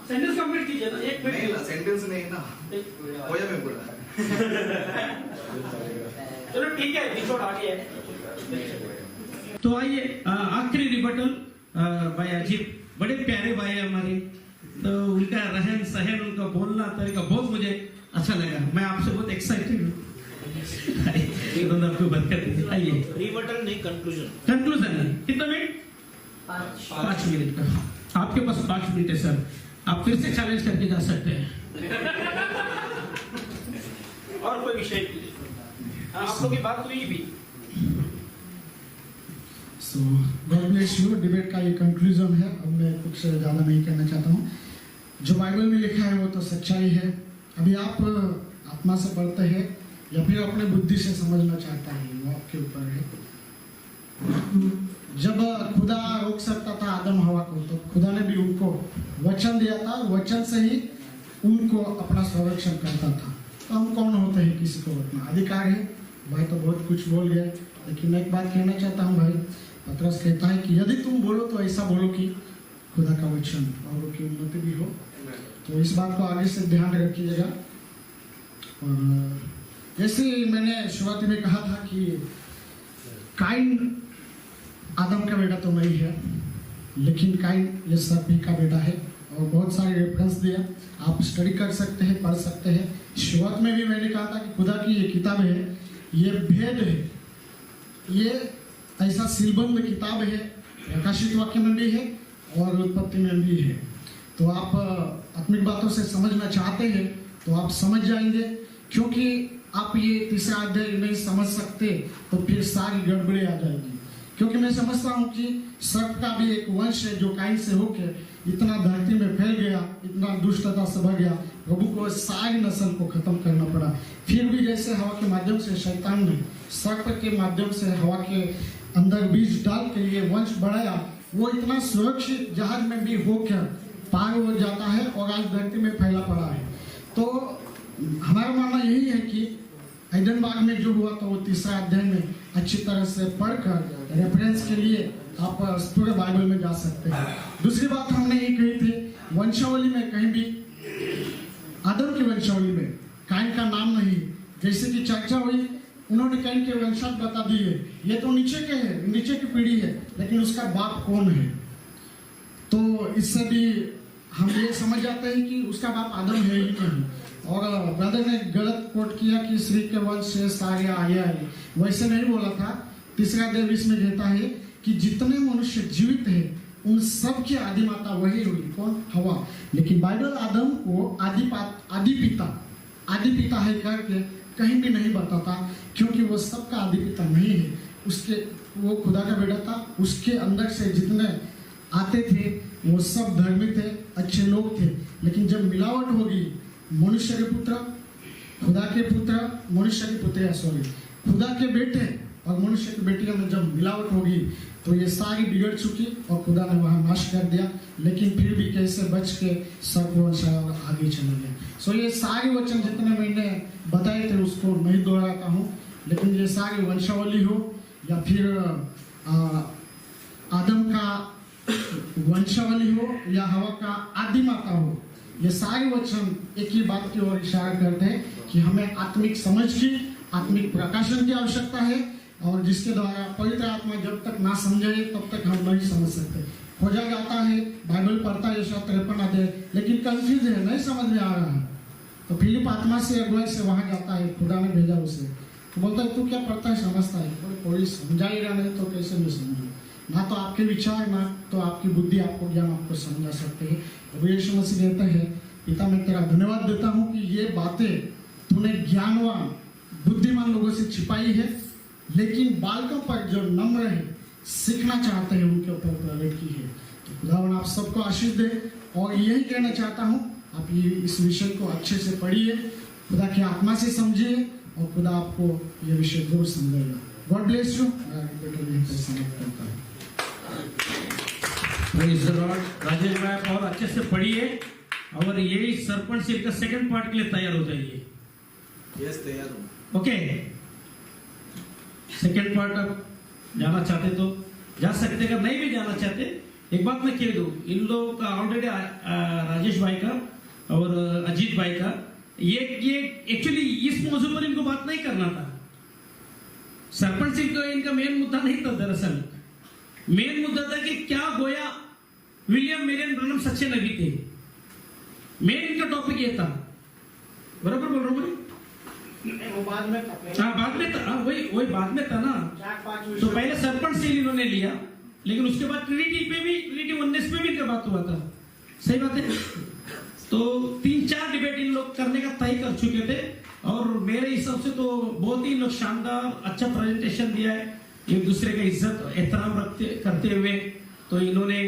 सेंटेंस कंप्लीट कीजिए ना, एक नहीं ना, मिनट। सेंटेंस नहीं ना, होया मैं बोला। चलो ठीक है, एपिसोड आगे है। तो आइए आखिरी रिबटल भाई अजीब, बड़े प्यारे भाई है हमारे, तो उनका रहन सहन, उनका बोलना तरीका बहुत मुझे अच्छा लगा। मैं आपसे बहुत एक्साइटेड हूँ। आपको बंद कर दीजिए। आइए, रिबटल नहीं, कंक्लूजन। कंक्लूजन है। कितना मिनट? 5 मिनट का। आपके पास 5 मिनट है सर, आप फिर से चैलेंज करके जा सकते हैं। और कोई विषय आप लोग की बात हुई भी? सो गॉड ब्लेस यू। डिबेट का ये कंक्लूजन है। अब मैं कुछ ज़्यादा नहीं कहना चाहता हूँ। जो बाइबल में लिखा है वो तो सच्चाई है। अभी आप आत्मा से पढ़ते हैं या फिर अपने बुद्धि से समझना चाहता है, वो आपके ऊपर है। जब खुदा रोक सकता था आदम हवा को, तो खुदा ने भी उनको वचन दिया था, वचन से ही उनको अपना संरक्षण करता था। तो हम कौन होते हैं किसी को अपना अधिकार है? भाई तो बहुत कुछ बोल गया, लेकिन मैं एक बात कहना चाहता हूँ भाई। पतरस कहता है कि यदि तुम बोलो तो ऐसा बोलो कि खुदा का वचन और की उन्नति भी हो। तो इस बात को आगे से ध्यान रखिएगा। और जैसे मैंने शुरुआत में कहा था कि काइन आदम का बेटा तो नहीं है, लेकिन काइन ये सर्पी का बेटा है। और बहुत सारे रेफरेंस दिया, आप स्टडी कर सकते हैं, पढ़ सकते हैं। शुरुआत में भी मैंने कहा था कि खुदा की ये किताब है, ये भेद है, ये ऐसा सीलबंद किताब है। प्रकाशित वाक्य में भी है और उत्पत्ति में भी है। तो आप आत्मिक बातों से समझना चाहते हैं तो आप समझ जाएंगे, क्योंकि आप ये तीसरा अध्याय नहीं समझ सकते तो फिर सारी गड़बड़ी आ जाएगी। क्योंकि मैं समझता हूँ कि सर्प का भी एक वंश है जो काइन से होकर इतना धरती में फैल गया, इतना दुष्टता से भर गया, प्रभु को सारी नस्ल को खत्म करना पड़ा। फिर भी जैसे हवा के माध्यम से शैतान ने सर्प के माध्यम से हवा के अंदर बीज डाल के ये वंश बढ़ाया, वो इतना सुरक्षित जहाज में भी होकर पार हो जाता है और आज धरती में फैला पड़ा है। तो हमारा मानना यही है कि एडन बाग में जो हुआ था वो तीसरा अध्याय में अच्छी तरह से पढ़कर रेफरेंस के लिए आप पूरे बाइबल में जा सकते हैं। दूसरी बात हमने ये कही थी, वंशावली में कहीं भी आदम की वंशावली में काइन का नाम नहीं। जैसे कि चर्चा हुई, उन्होंने काइन के वंशज बता दिए, ये तो नीचे के है, नीचे की पीढ़ी है, लेकिन उसका बाप कौन है? तो इससे भी हम ये समझ जाते हैं कि उसका बाप आदम है ही नहीं। और ब्रदर ने गलत कोट किया कि स्त्री के वंश से सारे आगे आए, वैसे नहीं बोला था। तीसरा देव इसमें कहता है कि जितने मनुष्य जीवित है उन सब की आदि माता वही हुई, कौन? हवा। लेकिन बाइबल आदम को आदि पिता है करके कहीं भी नहीं बताता, क्योंकि वो सबका आदि पिता नहीं है। वो खुदा का बेटा था, उसके अंदर से जितने आते थे वो सब धर्मी थे, अच्छे लोग थे। लेकिन जब मिलावट होगी, मनुष्य के पुत्र खुदा के पुत्र, मनुष्य के पुत्र खुदा के बेटे और मनुष्य की बेटियों में जब मिलावट होगी तो ये सारी बिगड़ चुकी और खुदा ने वहां नाश कर दिया। लेकिन फिर भी कैसे बच के सर्पवंश आगे चले गए। सो ये सारे वचन जितने मैंने बताए थे उसको नहीं दोहराता हूँ, लेकिन ये सारी वंशावली हो या फिर आदम का वंशावली हो या हवा का आदि माता हो, ये सारे वचन एक ही बात की ओर इशारा करते हैं कि हमें आत्मिक समझ की, आत्मिक प्रकाशन की आवश्यकता है, और जिसके द्वारा पवित्र आत्मा जब तक ना समझाए तब तक हम नहीं समझ सकते। खोजा जाता है, बाइबल पढ़ता है 53 अध्याय, लेकिन कंफ्यूज है, नहीं समझ में आ रहा है। तो फिलिप आत्मा से अगुवाई से वहां जाता है, खुदा ने भेजा उसे, तो बोलता है तू क्या पढ़ता है, समझता है? कोई समझाएगा नहीं तो कैसे नहीं समझे? ना तो आपके विचार, ना तो आपकी बुद्धि आपको ज्ञान आपको समझा सकते हैं। तो यीशु मसीह कहते हैं, पिता मैं तेरा धन्यवाद देता हूँ कि ये बातें तूने ज्ञानवान बुद्धिमान लोगों से छिपाई है, लेकिन बालकों पर जो नम्र है, सीखना चाहते हैं, उनके ऊपर प्रकट की है। तो खुदावन आप सबको आशीष दे। और यही कहना चाहता हूँ, आप ये इस विषय को अच्छे से पढ़िए, खुदा की आत्मा से समझिए और खुदा आपको ये विषय जरूर समझेगा। God bless you. समाप्त करता हूँ। Praise the Lord। राजेश भाई और अच्छे से पढ़िए और यही सरपंच सील का सेकंड पार्ट के लिए तैयार हो जाइए। यस, तैयार हूँ। ओके, सेकंड पार्ट आप जाना चाहते तो जा सकते, अगर नहीं भी जाना चाहते, एक बात मैं कह दूं, इन लोगों का ऑलरेडी राजेश भाई का और अजीत भाई का ये एक्चुअली इस मौजूद पर इनको बात नहीं करना था। सरपंच सिंह का इनका मेन मुद्दा नहीं था, दरअसल मेन मुद्दा था कि क्या गोया विलियम मेरियन ब्रनम सच्चे नबी थे। मेन इनका टॉपिक ये था। बराबर बोल रहा हूं मैं? वो बाद में बाद में था, वही बाद में था ना। तो पहले सरपंच से इन्होंने लिया, लेकिन उसके बाद ट्रिनिटी वननेस पे भी इनका बात हुआ था। सही बात है। तो 3-4 डिबेट इन लोग करने का तय कर चुके थे, और मेरे हिसाब से तो बहुत ही लोग शानदार अच्छा प्रेजेंटेशन दिया है, एक दूसरे का इज्जत एहतराम करते हुए। तो इन्होंने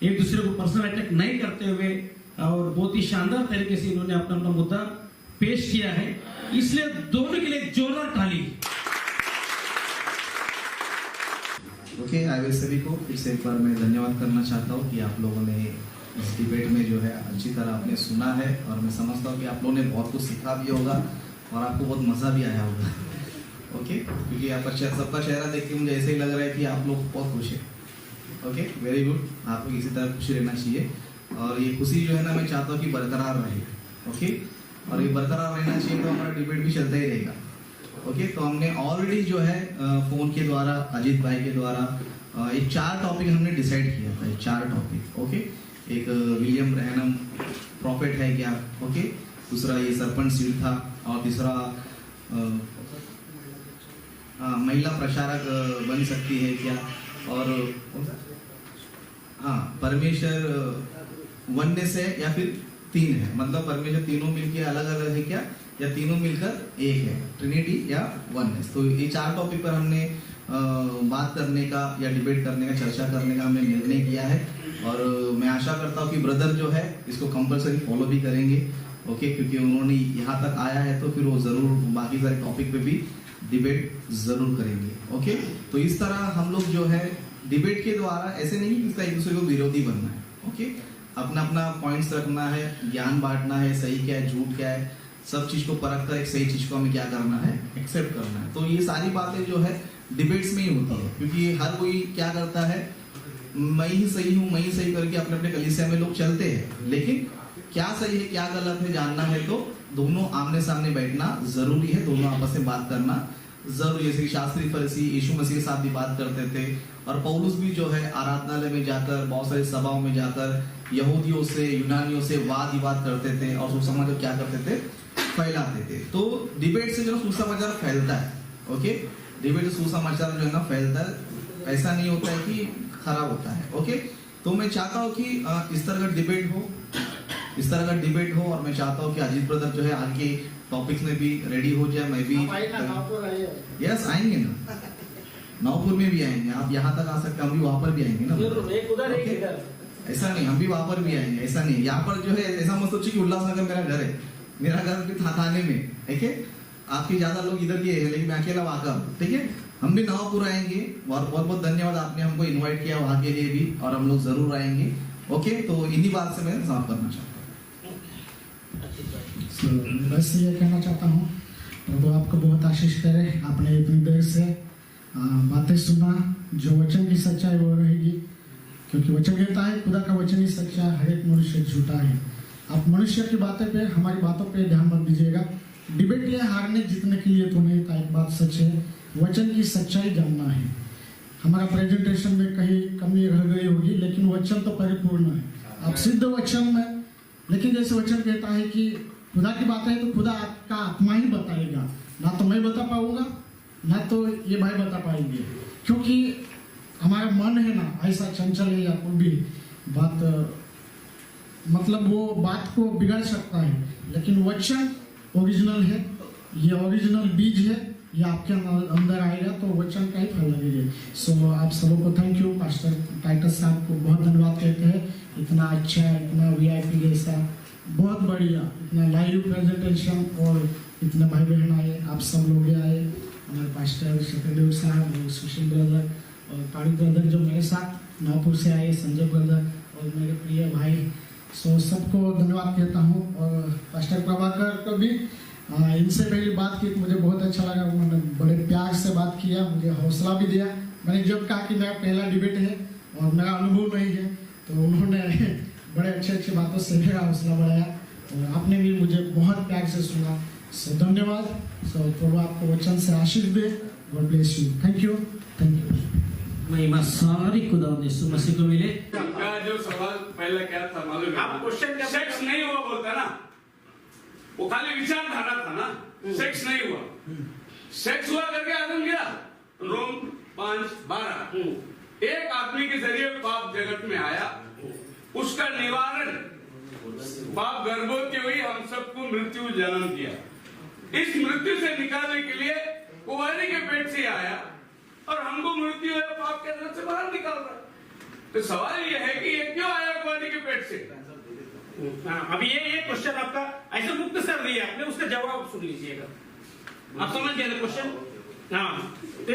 एक दूसरे को पर्सनल अटैक नहीं करते हुए और बहुत ही शानदार तरीके से इन्होंने अपना मुद्दा पेश किया है, इसलिए दोनों के लिए जोरदार ताली। ओके, आगे सभी को फिर से एक बार मैं धन्यवाद करना चाहता हूँ कि आप लोगों ने इस डिबेट में जो है अच्छी तरह आपने सुना है, और मैं समझता हूँ कि आप लोगों ने बहुत कुछ सीखा भी होगा और आपको बहुत मज़ा भी आया होगा। ओके, क्योंकि आपका सबका चेहरा देख के मुझे ऐसे ही लग रहा है कि आप लोग बहुत खुश हैं। Okay, very good. आपको इसी तरह खुशी रहना चाहिए, और ये खुशी जो है ना, मैं चाहता हूँ कि बरकरार रहे। ओके, और ये बरकरार रहना चाहिए तो हमारा डिबेट भी चलता ही रहेगा। ओके, तो हमने ऑलरेडी जो है फोन के द्वारा, अजीत भाई के द्वारा एक 4 टॉपिक हमने डिसाइड किया था। 4 टॉपिक। ओके, एक विलियम ब्रैनम प्रॉफिट है क्या, ओके, दूसरा ये सरपंच सील था, और तीसरा महिला प्रचारक बन सकती है क्या, और हाँ परमेश्वर वननेस है या फिर 3 है, मतलब परमेश्वर तीनों मिलकर अलग अलग है क्या, या तीनों मिलकर एक है, ट्रिनिटी या वननेस। तो ये 4 टॉपिक पर हमने बात करने का या डिबेट करने का, चर्चा करने का हमने निर्णय किया है, और मैं आशा करता हूँ कि ब्रदर जो है इसको कंपलसरी फॉलो भी करेंगे। ओके, क्योंकि उन्होंने यहाँ तक आया है तो फिर वो जरूर बाकी सारे टॉपिक पे भी डिबेट जरूर करेंगे। ओके, तो इस तरह हम लोग जो है डिबेट के द्वारा, ऐसे नहीं कि इसका एक दूसरे को विरोधी बनना है। ओके, अपना अपना पॉइंट्स रखना है, ज्ञान बांटना है, सही क्या है झूठ क्या है, सब चीज को परख कर एक सही चीज को हमें क्या करना है, एक्सेप्ट करना है। तो ये सारी बातें जो है डिबेट्स में ही होती है, क्योंकि हर कोई क्या करता है, मैं ही सही हूँ, मैं ही सही करके अपने अपने कलीसिया में लोग चलते हैं, लेकिन क्या सही है क्या गलत है जानना है तो दोनों आमने सामने बैठना जरूरी है, दोनों आपस में बात करना जरूरी है। जैसे कि शास्त्री फरीसी यीशु मसीह के साथ भी बात करते थे, और पौलुस भी जो है आराधनालय में जाकर, बहुत सारी सभाओं में जाकर यहूदियों से, यूनानियों से वाद विवाद करते थे, और सुसमाचार क्या करते थे, फैलाते थे। तो डिबेट से जो है सुसमाचार फैलता है, ओके, डिबेट से सुसमाचार जो है ना फैलता है, ऐसा नहीं होता है कि खराब होता है, ओके। तो मैं चाहता हूँ कि इस तरह का डिबेट हो, इस तरह का डिबेट हो, और मैं चाहता हूँ कि अजीत ब्रदर जो है आगे टॉपिक्स में भी रेडी हो जाए, मैं भी यस आएंगे ना, नौपुर में भी आएंगे, आप यहाँ तक आ सकते हैं, हम भी वहां पर भी आएंगे ना, एक उधर एक Okay? इधर। ऐसा नहीं, हम भी वहां पर भी आएंगे, ऐसा नहीं, यहाँ पर जो है ऐसा मत सोचिए कि उल्लासनगर मेरा घर है, मेरा घर भी थाने में, ठीक है, आपके ज्यादा लोग इधर के हैं, लेकिन मैं अकेला वहां का, ठीक है, हम भी नवापुर आएंगे, और बहुत बहुत धन्यवाद आपने हमको इनवाइट किया वहां के लिए भी, और हम लोग जरूर आएंगे, ओके। तो इन्हीं बात से मैं समाप्त करना चाहता हूँ। बस ये कहना चाहता हूँ, प्रभु आपको बहुत आशीष करे, आपने इतनी देर से बातें सुना, जो वचन की सच्चाई वो रहेगी, क्योंकि वचन कहता है खुदा का वचन ही सच्चा, हर एक मनुष्य झूठा है। आप मनुष्य की बातें पे, हमारी बातों पे ध्यान मत दीजिएगा। डिबेट ये हारने जीतने के लिए तो नहीं था, एक बात सच है, वचन की सच्चाई जानना है। हमारा प्रेजेंटेशन में कहीं कमी रह गई होगी, लेकिन वचन तो परिपूर्ण है, आप सिद्ध वचन में, लेकिन जैसे वचन कहता है कि खुदा की बात है तो खुदा आपका आत्मा ही बताएगा, ना तो मैं बता पाऊंगा, ना तो ये भाई बता पाएंगे, क्योंकि हमारा मन है ना ऐसा चंचल है, या कोई भी बात मतलब वो बात को बिगाड़ सकता है, लेकिन वचन ओरिजिनल है, ये ओरिजिनल बीज है, ये आपके अंदर आएगा तो वचन का ही फल लगेगा। सो आप सबों को थैंक यू, पास्टर टाइटस साहब को बहुत धन्यवाद कहते हैं, इतना अच्छा, इतना वीआईपी जैसा, बहुत बढ़िया, इतना लाइव प्रेजेंटेशन, और इतने भाई बहन आए, आप सब लोग आए, हमारे पास्टर शतदेव साहब और सुशील ब्रदर और पाड़ी ब्रदर जो मेरे साथ नागपुर से आए, संजय ब्रदर और मेरे प्रिय भाई, सो सबको धन्यवाद कहता हूँ। और पास्टर प्रभाकर को भी इनसे पहले बात की तो मुझे बहुत अच्छा लगा, उन्होंने बड़े प्यार से बात किया, मुझे हौसला भी दिया। मैंने जब कहा कि मेरा पहला डिबेट है और मेरा अनुभव नहीं है, तो उन्होंने बड़े अच्छे अच्छे बातों से मेरा हौसला बढ़ाया, और आपने भी मुझे बहुत प्यार से सुना। सो धन्यवाद। सो प्रभु आपको वचन से आशीष दे। God bless you. Thank you, thank you. महिमा सारी खुदा यीशु मसीह को मिले। का जो सवाल पहले क्या था मालूम है? आप क्वेश्चन क्या सेक्स नहीं हुआ बोलता ना, वो खाली विचारधारा था ना, सेक्स नहीं हुआ। सेक्स हुआ करके आदम गिरा, रोम 5:12। एक आदमी के जरिए पाप जगत में आया, उसका निवारण पाप गर्भवती हुई, हम सबको मृत्यु जन्म दिया। इस मृत्यु से निकालने के लिए कुंवारी के पेट से आया, और हमको मृत्यु है पाप के अंदर से बाहर निकाल रहा है। तो सवाल यह है कि ये क्यों आया कुंवारी के पेट से? अभी ये क्वेश्चन आपका ऐसे मुक्त कर दिया आपने, उसका जवाब सुन लीजिएगा। आप समझ गए क्वेश्चन? हाँ, तो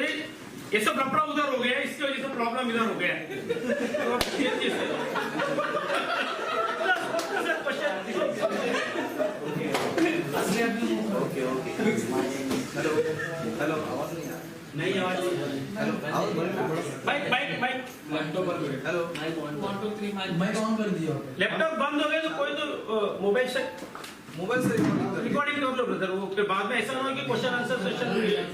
ये सब लफड़ा उधर हो गया, इसकी वजह से प्रॉब्लम इधर हो गया। हेलो, आवाज नहीं आ रहा? नहीं आवाज हेलो, आवाज bike bike bike hello, laptop बंद हो गया तो कोई तो मोबाइल से मोबाइल से रिकॉर्डिंग कर लो ब्रदर, वो फिर बाद में ऐसा ना हो कि क्वेश्चन आंसर सेशन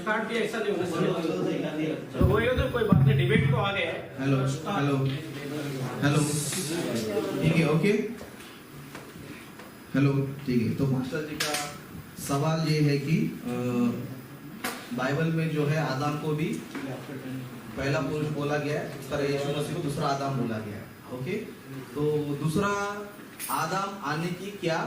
काट दिया, ऐसा नहीं होना चाहिए। तो होएगा तो कोई बात नहीं, डिबेट को आ गया है। हेलो हेलो हेलो, ठीक है, ओके, हेलो, ठीक है। तो मास्टर जी का सवाल ये है कि बाइबल में जो है आदम को भी पहला पुरुष बोला गया है, उस तरह यीशु मसीह को दूसरा आदम बोला गया है, ओके। तो दूसरा आदम आने की क्या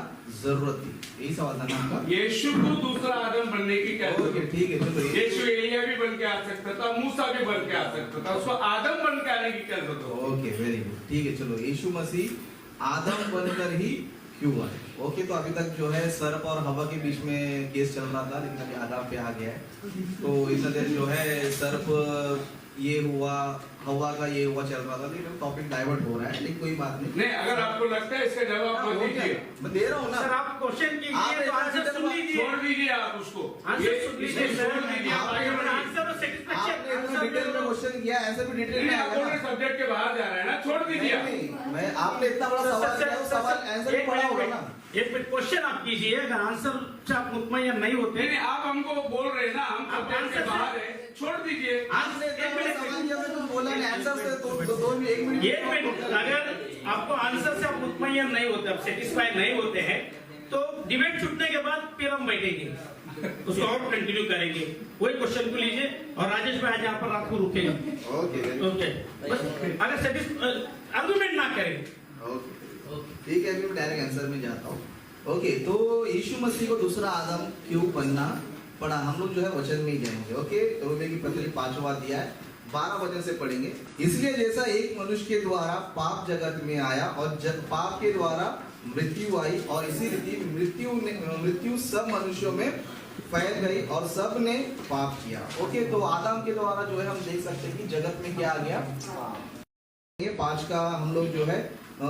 जरूरत थी, यही सवाल था ना आपका? यीशु को दूसरा आदम बनने की क्या जरूरत ओके, है? ठीक है, चलो यीशु एलिया भी बन के आ सकता था, मूसा भी बन के आ सकता था, उसको आदम बन के आने की क्या जरूरत है? ओके, वेरी गुड, ठीक है। चलो, यीशु मसीह आदम बनकर ही क्यों आए? ओके, तो अभी तक जो है सर्प और हवा के बीच में केस चल रहा था, लेकिन अभी आदम पे आ गया है। तो इतना देर जो है सर्प ये हुआ, हवा का ये हुआ चल रहा था, लेकिन टॉपिक डाइवर्ट हो रहा है, लेकिन कोई बात नहीं। नहीं, अगर आपको लगता है इसका जवाब मत दीजिए, मैं दे रहा हूँ ना सर आप क्वेश्चन कीजिए तो आंसर सुन लीजिए, छोड़ दीजिए आप उसको, आंसर सुन लीजिए सर, छोड़ दीजिए। आंसर और आपने इतना डिटेल में सेटिस्फेक्शन क्वेश्चन किया, ऐसे भी डिटेल में आएगा ना। सब्जेक्ट के बाहर जा रहा है ना, छोड़ दीजिए। नहीं, मैं आपने इतना बड़ा सवाल किया, तो सवाल आंसर भी पड़ा होगा ना। एक मिनट क्वेश्चन आप कीजिए, अगर आंसर से आप मुतमईन नहीं होते नहीं, आप हमको बोल रहे हैं ना, हम सब्जेक्ट के बाहर है, छोड़ दीजिए। आपने इतना बड़ा सवाल किया, तो तुम बोला नहीं आंसर से, तो दो भी 1 मिनट। एक मिनट, अगर आपको आंसर से आप मुतमईन नहीं होते, आप सेटिस्फाई नहीं होते हैं, तो डिबेट छूटने के बाद फिर हम बैठेंगे, उसको और कंटिन्यू करेंगे। वही क्वेश्चन को लीजिए और राजेश भाई आज यहाँ पर रात को रुकेगा। ओके, बस अगर आर्गुमेंट ना करें। ठीक है, अभी मैं डायरेक्ट आंसर में जाता हूँ। ओके, तो यीशु मसीह को दूसरा आदम क्यों बनना पड़ा, हम लोग जो है वचन में ही जाएंगे। ओके, रोमे की पत्री 5वां अध्याय 12 वचन से पढ़ेंगे। इसलिए जैसा एक मनुष्य के द्वारा पाप जगत में आया और पाप के द्वारा मृत्यु आई, और इसी रीति मृत्यु सब मनुष्यों में फैल गई और सब ने पाप किया। ओके, तो आदम के द्वारा जो है हम देख सकते हैं कि जगत में क्या आ गया। 5 का हम लोग जो है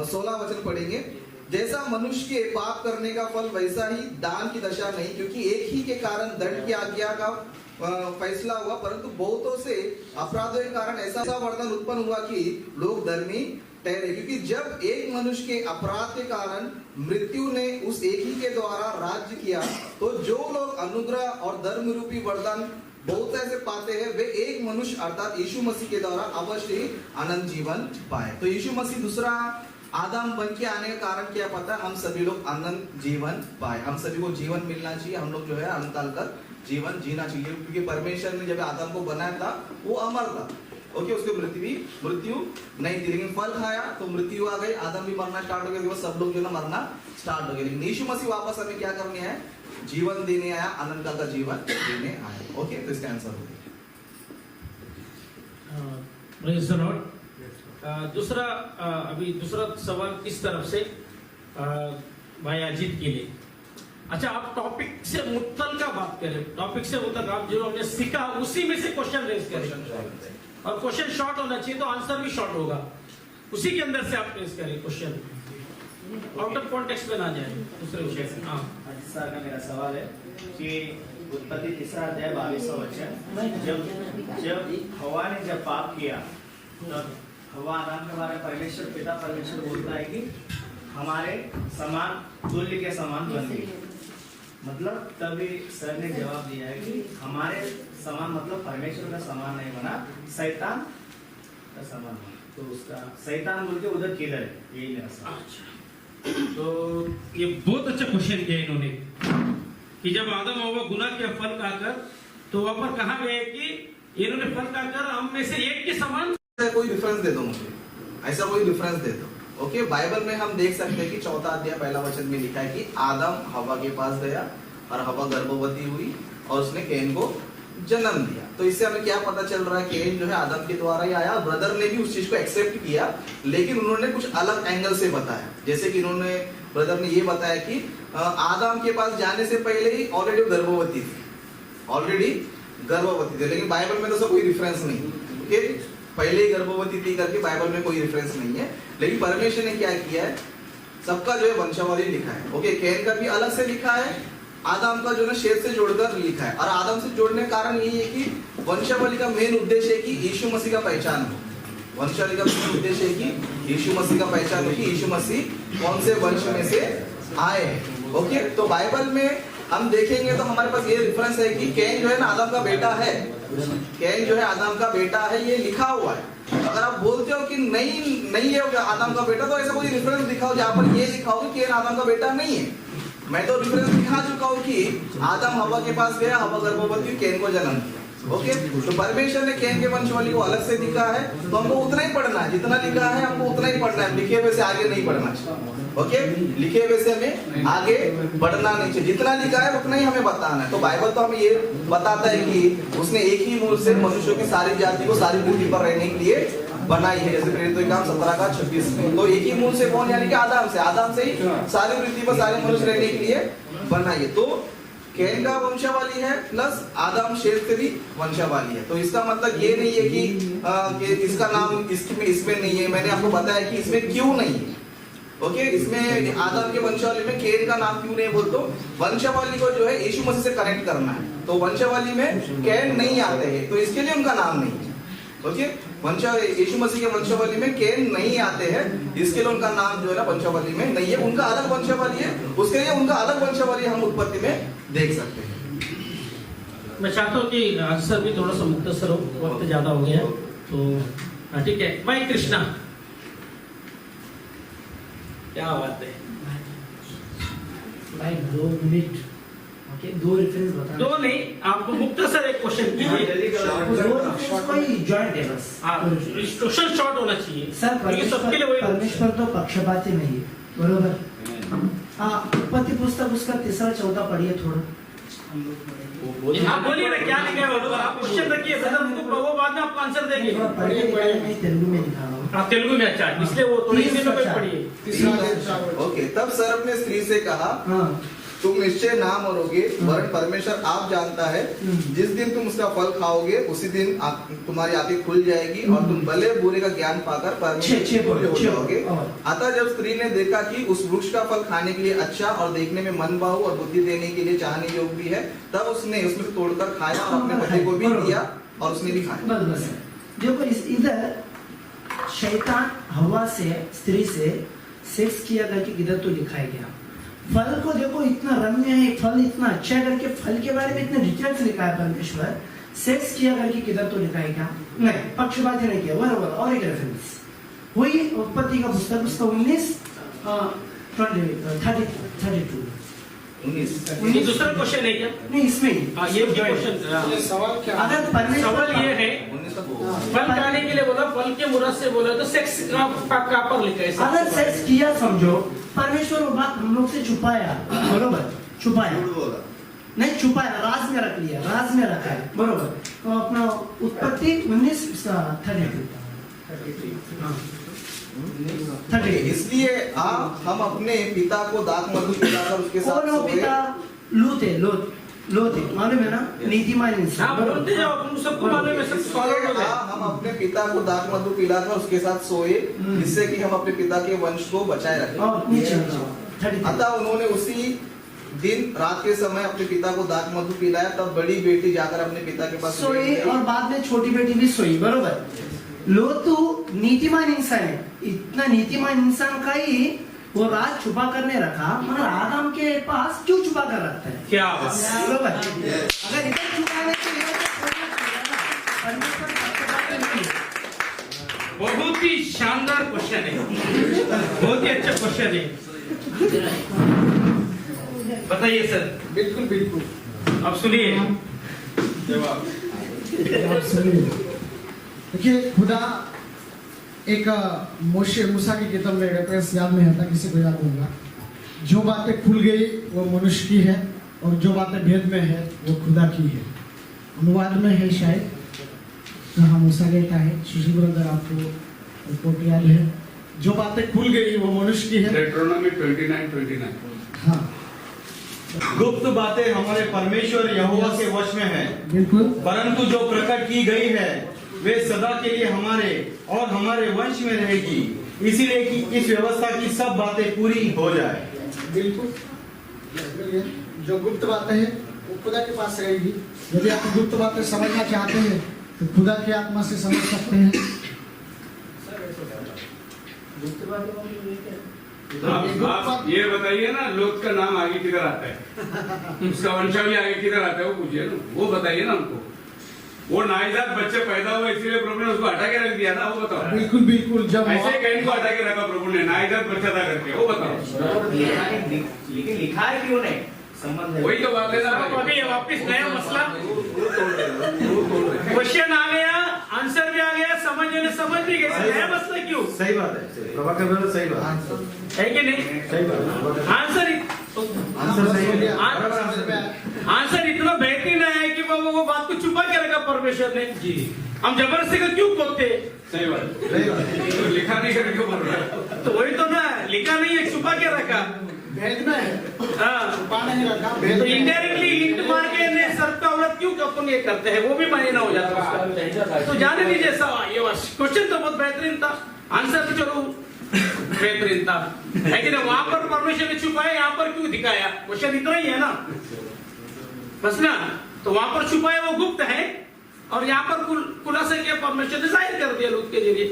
16 वचन पढ़ेंगे। जैसा मनुष्य के पाप करने का फल, वैसा ही दान की दशा नहीं, क्योंकि एक ही के कारण दंड की आज्ञा का फैसला हुआ, परंतु बहुतों से अपराधों के कारण ऐसा वर्तन उत्पन्न हुआ कि लोग धर्मी ठहरे। क्योंकि जब एक मनुष्य के अपराध के कारण मृत्यु ने उस एक ही के द्वारा राज्य किया, तो जो लोग अनुग्रह और धर्म रूपी वरदान बहुत ऐसे पाते हैं, वे एक मनुष्य अर्थात यीशु मसीह के द्वारा अवश्य ही अनंत जीवन पाए। तो यीशु मसीह दूसरा आदम बन के आने का कारण क्या पता, हम सभी लोग अनंत जीवन पाए। हम सभी को जीवन मिलना चाहिए, हम लोग जो है अनंत काल का जीवन जीना चाहिए। क्योंकि परमेश्वर ने जब आदम को बनाया था वो अमर था। ओके, उसको मृत्यु नहीं थी, लेकिन फल खाया तो मृत्यु आ गई, आदम भी मरना स्टार्ट हो गया, सब लोग जो है मरना स्टार्ट हो गए। लेकिन यीशु मसीह वापस हमें क्या करने आया, जीवन देने आया, अनंत काल का जीवन देने आया। ओके, तो इसका आंसर हो गया। दूसरा अभी दूसरा सवाल इस तरफ से भाई अजीत के लिए। अच्छा, आप टॉपिक से मुत्तल का बात करें, टॉपिक से मुत्तल आप जो हमने सीखा उसी में से क्वेश्चन रेज करें, और क्वेश्चन शॉर्ट होना चाहिए तो आंसर भी शॉर्ट होगा, उसी के अंदर से आप रेज करें क्वेश्चन, आउट ऑफ कॉन्टेक्स्ट में ना जाए दूसरे विषय से। हाँ, सर का मेरा सवाल है कि उत्पत्ति 3 अध्याय 22वां वचन, जब हवा ने जब पाप किया तब हवा आदम के बारे में परमेश्वर पिता परमेश्वर बोलता है कि हमारे समान तुल्य के समान बन गई। मतलब तभी सर ने जवाब दिया है कि हमारे समान मतलब परमेश्वर का समान नहीं बना, शैतान का समान बना। तो उसका शैतान बोल के उधर किधर है, यही मेरा सवाल। तो ये बहुत अच्छा क्वेश्चन किया इन्होंने कि जब आदम हवा गुनाह किया फल खाकर, तो वहां पर कहा गया है कि इन्होंने फल खाकर हम में से एक के समान। कोई रेफरेंस दे दो मुझे, ऐसा कोई रेफरेंस दे दो। ओके, बाइबल में हम देख सकते हैं कि 4 अध्याय 1 वचन में लिखा है कि आदम हवा के पास गया और हवा गर्भवती हुई और उसने कैन को जन्म दिया। तो इससे हमें क्या पता चल रहा है, कैन जो है आदम के द्वारा ही आया। ब्रदर ने भी उस चीज को एक्सेप्ट किया, लेकिन उन्होंने कुछ अलग एंगल से बताया। जैसे कि इन्होंने ब्रदर ने ये बताया कि आदम के पास जाने से पहले ही ऑलरेडी गर्भवती थी, लेकिन बाइबल में तो सब कोई रेफरेंस नहीं। ओके, पहले ही गर्भवती थी करके बाइबल में कोई रेफरेंस नहीं है। लेकिन परमेश्वर ने क्या किया है, सबका जो है वंशावली लिखा है। ओके, कैन का भी अलग से लिखा है, आदम का जो है शेर से जोड़कर लिखा है। और आदम से जोड़ने का कारण यही है कि वंशावली का मेन उद्देश्य है कि यीशु मसीह का पहचान हो। वंशावली का मेन उद्देश्य है कि यीशु मसीह का पहचान हो कि यीशु मसीह कौन से वंश में से आए हैं। ओके, तो बाइबल में हम देखेंगे तो हमारे पास ये रेफरेंस है कि कैन जो है ना आदम का बेटा है, कैन जो है आदम का बेटा है, ये लिखा हुआ है। अगर आप बोलते हो कि नहीं है आदम का बेटा, तो ऐसा कोई रेफरेंस दिखाओ जहाँ पर ये लिखा हो कि कैन आदम का बेटा नहीं है। मैं तो रेफरेंस दिखा चुका हूँ कि आदम हवा के पास गया, हवा गर्भवती कैन को जन्म दिया। ओके, तो परमेश्वर ने कैन के वंशवाली को अलग से लिखा है, तो हमको उतना ही पढ़ना है, जितना लिखा है हमको उतना ही पढ़ना है, लिखे हुए से आगे नहीं पढ़ना चाहिए। ओके, लिखे हुए से हमें आगे बढ़ना नहीं चाहिए, जितना लिखा है उतना ही हमें बताना है। तो बाइबल तो हमें ये बताता है कि उसने एक ही मूल से मनुष्यों की सारी जाति को सारी पृथ्वी पर रहने के लिए बनाई है। जैसे प्रेरितों के काम 17 का 26 में, तो एक ही मूल से कौन, यानी कि आदम से ही सारी पृथ्वी पर सारे मनुष्य रहने के लिए बनाई है। तो कैन का वंशावली है प्लस आदम शेर से भी वंशावली है। तो इसका मतलब ये नहीं है कि इसका नाम इसमें नहीं है। मैंने आपको बताया कि इसमें क्यों नहीं है। ओके, इसमें आदम के वंशावली में कैन का नाम क्यों नहीं बोल, तो वंशावली को जो है यीशु मसीह से कनेक्ट करना है। तो वंशावली में कैन नहीं आते हैं, तो इसके लिए उनका नाम नहीं है। ओके, यीशु मसीह के वंशावली में कैन नहीं आते हैं, इसके लिए उनका नाम जो है ना वंशावली में नहीं है। उनका अलग वंशावली है, उसके लिए उनका अलग वंशावली हम उत्पत्ति में देख सकते हैं। मैं चाहता हूँ कि आंसर भी थोड़ा सा मुख्तसर हो, वक्त ज्यादा हो गया है, तो ठीक है भाई कृष्णा, क्या बात है। लाइक 2 मिनट, ओके, 2 रेफरेंस बताना। दो नहीं, आपको मुख्तसर एक क्वेश्चन कीजिए। दो रेफरेंस कोई जॉइंट है बस। क्वेश्चन शॉर्ट होना चाहिए सर, क्योंकि सबके लिए वही परमेश्वर तो पक्षपाती नहीं है, बरोबर? उत्पत्ति पुस्तक उसका 3-14 पढ़िए थोड़ा। आप बोलिए ना क्या लिखा है, बोलो आप क्वेश्चन रखिए, वो बाद में आपको आंसर देंगे। पढ़िए मैं तेलुगु में लिखा रहा हूँ। आप तेलुगु में, अच्छा, इसलिए वो थोड़ी हिंदी में पढ़िए। ओके, तब सर्प ने स्त्री से कहा, हाँ, तुम निश्चय ना मरोगे, वरन परमेश्वर आप जानता है जिस दिन तुम उसका फल खाओगे उसी दिन तुम्हारी आंखें खुल जाएगी और तुम भले बुरे का ज्ञान पाकर परमेश्वर के योग्य हो जाओगे। अतः जब स्त्री ने देखा कि उस वृक्ष का फल खाने के लिए अच्छा और देखने में मनभाऊ और बुद्धि देने के लिए चाहने योग्य भी है, तब उसने उसमें से तोड़कर खाया और अपने पति को भी दिया और उसने भी खाया। बस देखो, इधर शैतान हवा से, स्त्री से सेक्स किया करके इधर तो दिखाया गया। फल को देखो, इतना रम्य है फल, इतना अच्छा है करके फल के बारे में इतना डिटेल्स लिखा है परमेश्वर। सेक्स किया करके किधर तो लिखा है क्या? नहीं, पक्षपाती नहीं किया, बराबर। और एक रेफरेंस वही उत्पत्ति का पुस्तक, उसका 19:32। दूसरा क्वेश्चन है क्या? नहीं, इसमें ही। ये क्वेश्चन अगर परमेश्वर सवाल ये है, फल खाने के लिए बोला, फल के मुराद से बोला तो सेक्स का पर लिखा है। अगर सेक्स किया समझो, परमेश्वर वो बात हम लोग से छुपाया, बरोबर? छुपाया नहीं, छुपाया, राज में रख लिया, राज में रखा है, बरोबर? तो अपना उत्पत्ति 19:32। इसलिए हम अपने पिता को दाख मधु पिलाकर उसके साथ कौन हो पिता? लूत है, लोथ है, मालूम है ना? नीतिमान इंसान। हाँ, बोलते जाओ, तुम सबको मालूम है, सब फॉलो हो गए। हम अपने पिता को दाख मधु पिलाकर उसके साथ सोए, जिससे कि हम अपने पिता के वंश को बचाए रखें। और नीचे अतः उन्होंने उसी दिन रात के समय अपने पिता को दाख मधु पिलाया। तब बड़ी बेटी जाकर अपने पिता के पास सोई और बाद में छोटी बेटी भी सोई, बरोबर? लोतू नीतिमान इंसान है, इतना नीतिमान इंसान का ही वो राज छुपा करने रखा, मगर आदम के पास क्यों छुपा कर रखता है? क्या बरोबर? अगर इधर छुपाने के लिए परमेश्वर पक्षपाती नहीं है। बहुत ही शानदार क्वेश्चन है, बहुत ही अच्छा क्वेश्चन है। बताइए सर। बिल्कुल बिल्कुल। अब सुनिए जवाब। आप सुनिए, देखिए, खुदा एक मूसा की किताब में रेफरेंस याद नहीं आता, किसी को याद होगा। जो बातें खुल गई वो मनुष्य की है और जो बातें भेद में है वो खुदा की है। अनुवाद में है शायद, जहाँ मूसा लेता है। सुशील ब्रदर आपको रिपोर्ट याद है? जो बातें खुल गई वो मनुष्य की है। Deuteronomy 29:29। हाँ, गुप्त बातें हमारे परमेश्वर यहोवा के वश में है, बिल्कुल। परंतु जो प्रकट की गई है वे सदा के लिए हमारे और हमारे वंश में रहेगी, इसीलिए कि इस व्यवस्था की सब बातें पूरी हो जाए। बिल्कुल, जो गुप्त बातें हैं वो खुदा के पास रहेगी। यदि आप गुप्त बातें समझना चाहते हैं तो खुदा की आत्मा से समझ सकते हैं। आप ये बताइए ना, लोथ का नाम आगे किधर आता है, उसका वंशावली आगे किधर आता है, वो पूछिए ना, वो बताइए ना हमको। वो नाइजात बच्चे पैदा हुए इसलिए प्रभु ने उसको हटा के रख दिया ना, वो बताओ। बिल्कुल बिल्कुल। जब ऐसे कैन को हटा के रखा प्रभु ने, नाइजात बच्चा था करके, वो बताओ। लेकिन लिखा है क्यों नहीं? संबंध है। वही तो बात है ना। अब अभी वापिस नया मसला, क्वेश्चन आ गया, आंसर भी आ गया, समझ भी गए, नया मसला क्यों? सही बात है, प्रभाकर ब्रदर, सही बात है कि नहीं? सही बात। आंसर आंसर इतना बेहतरीन है कि वो बात को छुपा के रखा परमेश्वर ने। जी, हम जबरदस्ती का क्यों खोदते? सही बात, तो लिखा नहीं करके बोल रहा है। तो वही तो ना, लिखा नहीं है, छुपा के रखा। भेद में है, हाँ, छुपा नहीं रखा, तो भेद में है। इनडायरेक्टली हिंट मार के सर्प का औरत क्यों अपन ये करते हैं, वो भी मायने ना हो जाता उसका। तो जाने दीजिए सवाल, ये क्वेश्चन तो बहुत बेहतरीन था, आंसर भी चलो बेहतरीन था, लेकिन वहां पर परमेश्वर ने छुपाया, यहाँ पर क्यों दिखाया? क्वेश्चन इतना ही है ना, बस ना। तो वहां पर छुपाया वो गुप्त है, और यहाँ पर खुलासा किया परमेश्वर ने, जाहिर कर दिया लोग के जरिए।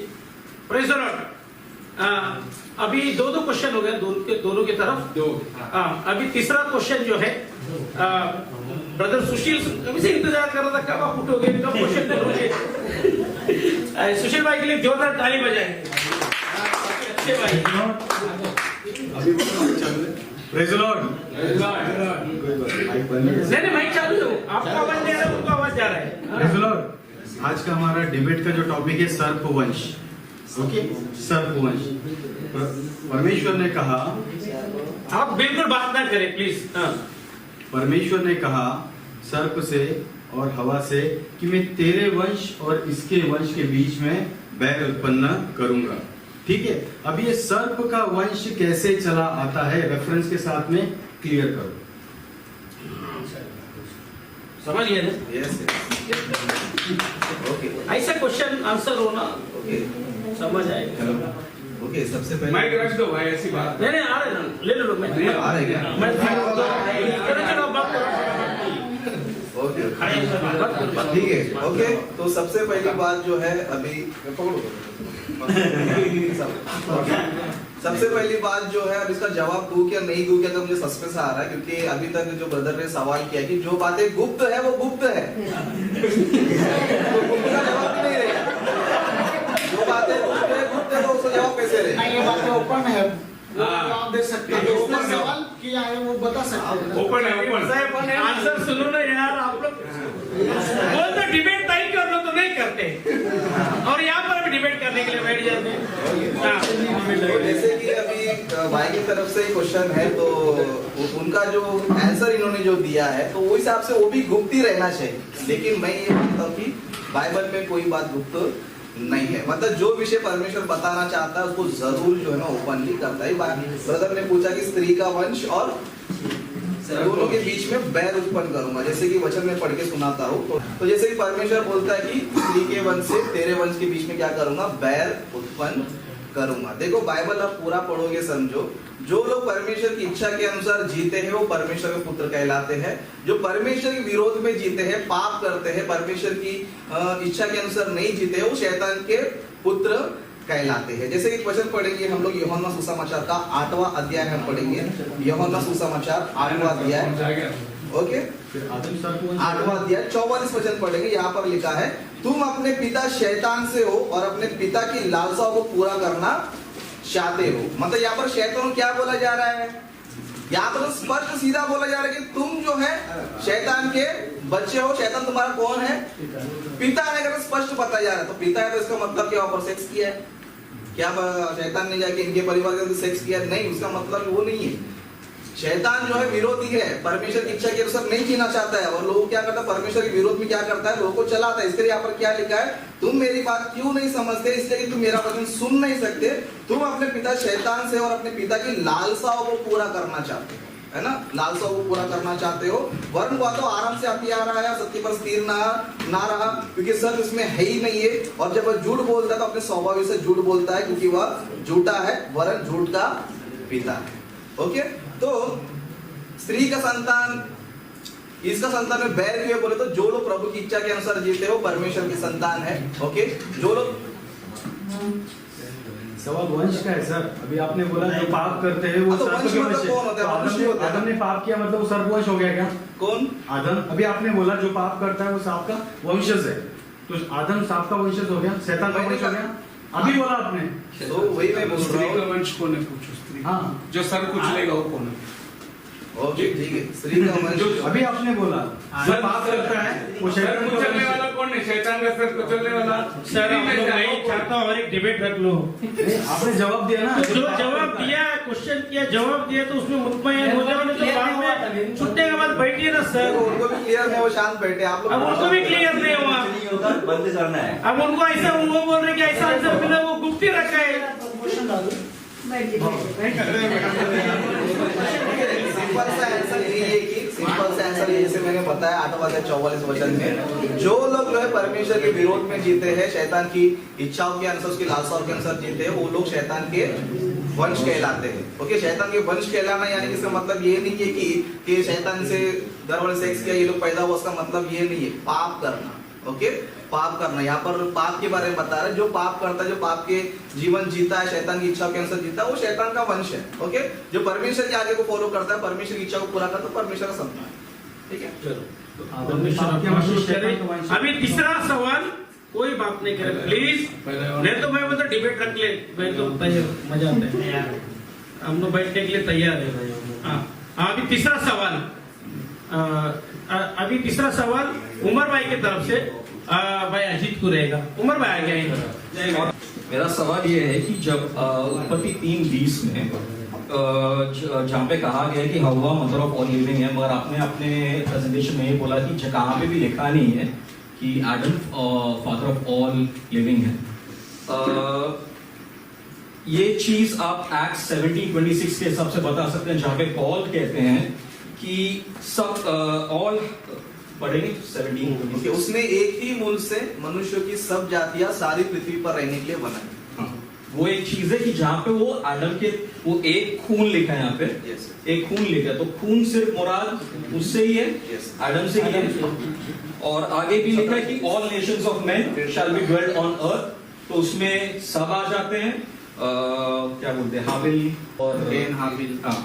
Praise the Lord. अभी दो क्वेश्चन हो गए दोनों की तरफ। अभी तीसरा क्वेश्चन जो है, ब्रदर सुशील कभी से इंतजार कर रहा था, कब आप उठोगे, कब क्वेश्चन करोगे। सुशील भाई के लिए जोरदार ताली बजाएंगे, अच्छे भाई। Praise Lord. नहीं माइक चालू है, आपका आवाज दे रहा है, उनको आवाज जा रहा है। Praise Lord. आज का हमारा डिबेट का जो टॉपिक है सर्पवंश। ओके, सर्पवंश। परमेश्वर ने कहा, आप बिल्कुल बात ना करें प्लीज। परमेश्वर ने कहा सर्प से और हवा से कि मैं तेरे वंश और इसके वंश के बीच में बैर उत्पन्न करूंगा। ठीक है, अब ये सर्प का वंश कैसे चला आता है, रेफरेंस के साथ में क्लियर करो। समझ गए ना? यस ओके ऐसा क्वेश्चन आंसर होना ओके समझ आएगा। चलो ओके, सबसे पहले माइक रख दो भाई, ऐसी बात नहीं आ रहे ना, ले लो मैं आ रहे क्या? मैं चलो बात ओके ठीक है ओके। तो सबसे पहली बात जो है अभी सबसे पहली बात जो है, अब इसका जवाब दूं क्या नहीं दूं क्या, तो मुझे सस्पेंस आ रहा है, क्योंकि अभी तक जो ब्रदर ने सवाल किया कि जो बातें गुप्त है वो गुप्त है तो गुप्त का जवाब नहीं रहेगा। जो बातें गुप्त है तो उसका जवाब कैसे रहेगा? ये बातें ओपन है, वो आप दे सकते हैं, जिसने सवाल किया है वो बता सकते हैं। ओपन है, ओपन है। आंसर सुनो ना यार, आप लोग बोल तो डिबेट नहीं कर लो तो नहीं करते, और यहाँ पर भी डिबेट करने के लिए बैठ जाते हैं। तो जैसे कि अभी भाई की तरफ से क्वेश्चन है, तो उनका जो आंसर इन्होंने जो दिया है तो वो हिसाब से वो भी गुप्त ही रहना चाहिए, लेकिन मैं ये मानता हूँ कि बाइबल में कोई बात गुप्त नहीं है। मतलब जो विषय परमेश्वर बताना चाहता है उसको जरूर जो है ना ओपनली करता है। ब्रदर ने पूछा कि स्त्री का वंश और दोनों के बीच में बैर उत्पन्न करूंगा, जैसे कि वचन में पढ़ के सुनाता हूँ। तो जैसे कि परमेश्वर बोलता है कि स्त्री के वंश से तेरे वंश के बीच में क्या करूंगा, बैर उत्पन्न करूंगा। देखो बाइबल आप पूरा पढ़ोगे समझो, जो लोग परमेश्वर की इच्छा के अनुसार जीते हैं वो परमेश्वर के पुत्र कहलाते हैं। जो परमेश्वर के विरोध में जीते हैं, पाप करते हैं, परमेश्वर की इच्छा के अनुसार नहीं जीते हैं, वो शैतान के पुत्र कहलाते हैं। जैसे कि वचन पढ़ेंगे हम लोग यूहन्ना सुसमाचार का 8वां अध्याय हम पढ़ेंगे, यूहन्ना सुसमाचार 8वां अध्याय ओके 8वां अध्याय 44 वचन पढ़ेंगे। यहाँ पर लिखा है, तुम अपने पिता शैतान से हो और अपने पिता की लालसाओं को पूरा करना चाहते हो। मतलब यहाँ पर शैतान को क्या बोला जा रहा है, यहाँ पर तो स्पष्ट सीधा बोला जा रहा है कि तुम जो है शैतान के बच्चे हो। शैतान तुम्हारा कौन है, पिता है। अगर स्पष्ट बताया जा रहा है तो पिता है, तो इसका मतलब क्या वहाँ पर सेक्स किया है क्या? शैतान ने जाके इनके परिवार के साथ सेक्स किया? नहीं, उसका मतलब वो नहीं है। शैतान जो है विरोधी है, परमेश्वर की इच्छा के अनुसार नहीं जीना चाहता है, और लोग क्या करता है, परमेश्वर के विरोध में क्या करता है, लोगों को चलाता है। इसके लिए यहाँ पर क्या लिखा है, तुम मेरी बात क्यों नहीं समझते, इसलिए कि तुम मेरा वचन सुन नहीं सकते। तुम अपने पिता शैतान से और अपने पिता की लालसाओं को पूरा करना चाहते हो, है ना, लालसाओं को पूरा करना चाहते हो। वर्ण हुआ तो आराम से आती आ रहा है, सत्य पर स्थिर ना रहा, क्योंकि सत्य इसमें है ही नहीं है। और जब वह झूठ बोलता है तो अपने स्वभाव से झूठ बोलता है, क्योंकि वह झूठा है, वरन झूठ का पिता है। ओके, तो स्त्री का संतान, इसका संतान में बैर क्यों बोले, तो जो लोग प्रभु की इच्छा के अनुसार जीते हो परमेश्वर की संतान है। ओके, जो लोग सवाल वंश का है सर। अभी आपने बोला जो पाप करते हैं वो तो सर्प वंश के मतलब वंश कौन होता है? है। वंश होता है। आदम ने पाप किया मतलब वो सर्पवंश हो गया क्या? कौन? आदम। अभी आपने बोला जो पाप करता है वो सांप का वंशज है, तो आदम सांप का वंशज हो गया, शैतान का वंश हो गया। अभी बोला आपने, तो वही मैं बोल रहा स्त्री का हूँ। वंश कौन है, पूछो स्त्री। हाँ जो सर कुचलेगा वो कौन है? ओके ठीक है, स्त्री का वंश। अभी आपने बोला जो पाप करता है वो सर शैतान का कुचलने वंश वाला कौन है? शैतान का सर कुचलने वाला। सर हम लोग नहीं चाहता और एक डिबेट रख लो। है। आपने जवाब दिया ना, जो जवाब दिया, क्वेश्चन किया, जवाब दिया, तो उसमें मुतमईन हो जाओ, नहीं तो बाद में छुट्टे के बाद बैठिए ना सर। उनको भी क्लियर है, वो शांत बैठे। आप लोग अब उनको भी क्लियर नहीं हुआ, बंद करना है। अब उनको ऐसा, उनको बोल रहे कि ऐसा आंसर मिला, वो गुप्त ही रखा है। सिंपल सा आंसर यही है कि सिंपल सा आंसर जैसे मैंने बताया 8वां अध्याय 44 वचन में, जो लोग जो है परमेश्वर के विरोध में जीते हैं, शैतान की इच्छाओं के अनुसार, उसकी लालसाओं के अनुसार जीते हैं, वो लोग शैतान के वंश कहलाते हैं। ओके, शैतान के वंश कहलाना यानी कि इसका मतलब ये नहीं है कि शैतान से घर वाले सेक्स किया ये लोग पैदा हुआ, उसका मतलब ये नहीं है। पाप करना, ओके, पाप करना, यहाँ पर पाप के बारे में बता रहे हैं। जो पाप करता है, जो पाप के जीवन जीता है, शैतान की इच्छा के अनुसार जीता है, वो शैतान का वंश है। ओके, जो परमेश्वर के आगे को फॉलो करता है, परमेश्वर की इच्छा को पूरा करता है, परमेश्वर का संतान है। ठीक है, चलो। अभी तीसरा सवाल कोई बात नहीं करे प्लीज, नहीं तो मैं मतलब डिबेट रख ले, मैं तो मजा आता है, हम लोग बैठने के लिए तैयार है भाई। अभी तीसरा सवाल उमर भाई की तरफ से भाई अजीत को रहेगा। उमर भाई आ गए। मेरा सवाल ये है कि जब उत्पत्ति 3:20 में जहाँ पे कहा गया है कि हवा मदर ऑफ ऑल लिविंग है, मगर आपने अपने प्रेजेंटेशन में ये बोला कि कहाँ पे भी लिखा नहीं है कि Adam father of all living है। ये चीज आप एक्ट 17:26 के हिसाब से बता सकते हैं, जहाँ पे पॉल कहते हैं कि सब ऑल पढ़ेंगे 17:26 उसने एक ही मूल से मनुष्य की सब जातियां सारी पृथ्वी पर रहने के लिए बनाई। हाँ, वो एक चीज है कि जहाँ पे वो एडम के वो एक खून लिखा है यहाँ पे, एक खून लिखा है, तो खून सिर्फ मुराद उससे ही है, एडम से ही है। और आगे भी लिखा है कि all Nations of man shall be dwelled on earth, तो उसमें सब आ जाते हैं, क्या बोलते हैं, हाबिल और हाबिल। हाँ,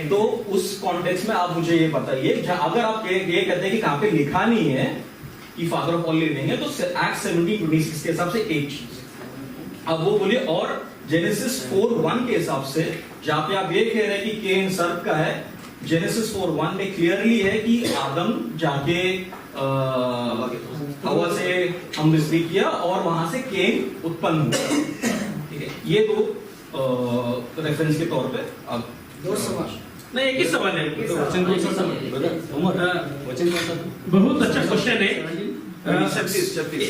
तो उस कॉन्टेक्स्ट में आप मुझे ये बताइए, अगर आप ये कहते हैं कि कहाँ पे लिखा नहीं है कि फादर ऑफ ऑल लिविंग है, तो एक्ट 17:26 के हिसाब से एक चीज। अब वो बोलिए, और जेनेसिस 4:1 के हिसाब से जहाँ पे आप ये कह रहे हैं कि केन सर्प का है, जेनेसिस 4:1 में क्लियरली है कि आदम जाके हवा से हमदस्ती किया और वहां से केन उत्पन्न हुआ। ठीक है, ये दो रेफरेंस के तौर पे। अब दो सवाल नहीं, एक ही सवाल है। बहुत अच्छा क्वेश्चन है,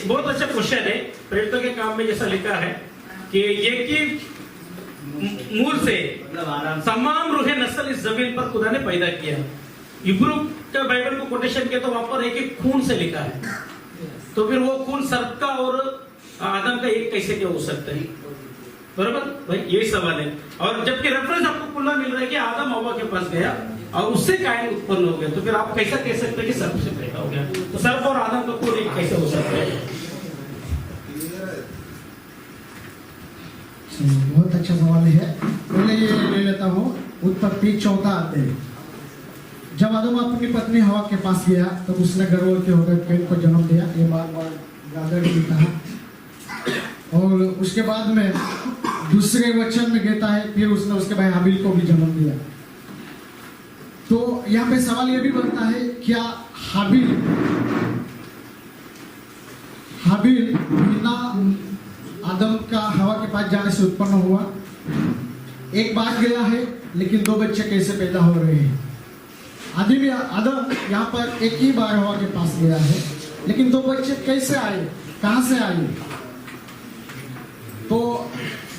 बहुत अच्छा क्वेश्चन है। प्रेरितों के काम में जैसा लिखा है कि ये कि मूल से तमाम रूहे नस्ल इस जमीन पर खुदा ने पैदा किया। इब्रू का बाइबल को कोटेशन किया तो वहां पर है कि खून से लिखा है, तो फिर वो खून सर्प का और आदम का एक कैसे क्या हो सकता है? बराबर भाई, यही सवाल है। और जबकि रेफरेंस आपको खुला मिल रहा है कि आदम हवा के पास गया और उससे कायन उत्पन्न हो गया, तो फिर आप कैसा कह सकते हैं कि सर्प से पैदा हो गया? तो सर्प और आदम का खून एक कैसे हो सकता है? बहुत अच्छा सवाल है। पहले ये ले लेता हूँ, उत्पत्ति 4 अध्याय। जब आदम अपनी पत्नी हवा के पास गया तब उसने गर्भवती होकर कैन को जन्म दिया। ये बार गादर ने कहा। और उसके बाद में दूसरे वचन में कहता है फिर उसने उसके भाई हाबिल को भी जन्म दिया। तो यहाँ पे सवाल ये भी बनता है, क्या हाबिल बिना आदम का हवा के पास जाने से उत्पन्न हुआ? एक बार गया है, लेकिन 2 बच्चे कैसे पैदा हो रहे हैं? आदम यहाँ पर एक ही बार हवा के पास गया है, लेकिन 2 बच्चे कैसे आए, कहां से आए? तो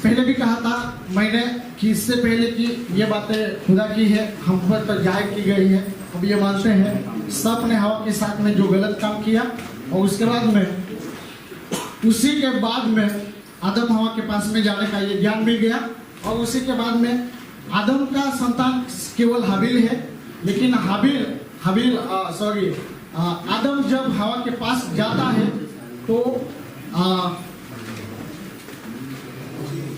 पहले भी कहा था मैंने कि इससे पहले कि ये बातें खुदा की है, हम पर तो जाहिर की गई है। अब ये मानते हैं सब ने हवा के साथ में जो गलत काम किया, और उसके बाद में उसी के बाद में आदम हवा के पास में जाने का ये ज्ञान मिल गया। और उसी के बाद में आदम का संतान केवल हाबिल है, लेकिन आदम जब हवा के पास जाता है तो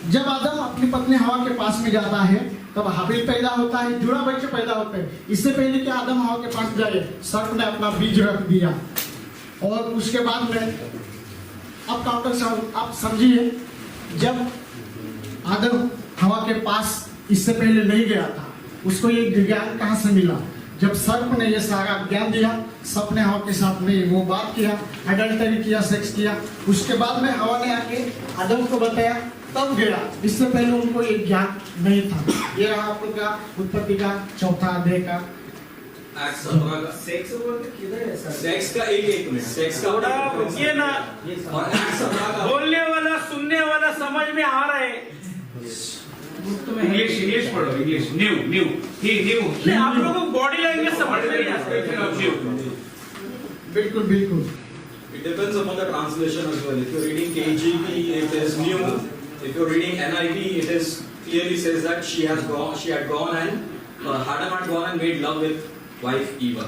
जब आदम अपनी पत्नी हवा के पास में जाता है तब हाबिल पैदा होता है, जुड़ा बच्चे पैदा होते हैं। इससे पहले कि आदम हवा के पास जाए, सर्प ने अपना बीज रख दिया। और उसके बाद में अब काउंटर आप समझिए, जब आदम हवा के पास इससे पहले नहीं गया था, उसको ये ज्ञान कहां से मिला? जब सर्प ने ये सारा ज्ञान दिया, सर्प ने हवा के साथ में वो बात किया, एडल्टरी किया, सेक्स किया। उसके बाद में हवा ने आके आदम को बताया, तब गया। इससे पहले उनको ये ज्ञान नहीं था। ये रहा आपका उत्पत्ति का 4 अध्याय का सेक्स का एक मिनट, सेक्स का थोड़ा रुकिए ना, बोलने वाला सुनने वाला समझ में आ रहा है। इंग्लिश पढ़ो, इंग्लिश न्यू नहीं, आप लोगों को बॉडी लैंग्वेज समझ में नहीं आता। बिल्कुल बिल्कुल। It depends upon the translation as well. If you're reading KJV, it is new. If you're reading NIV, it is clearly says that she had gone and Adam had gone and made love with wife Eva.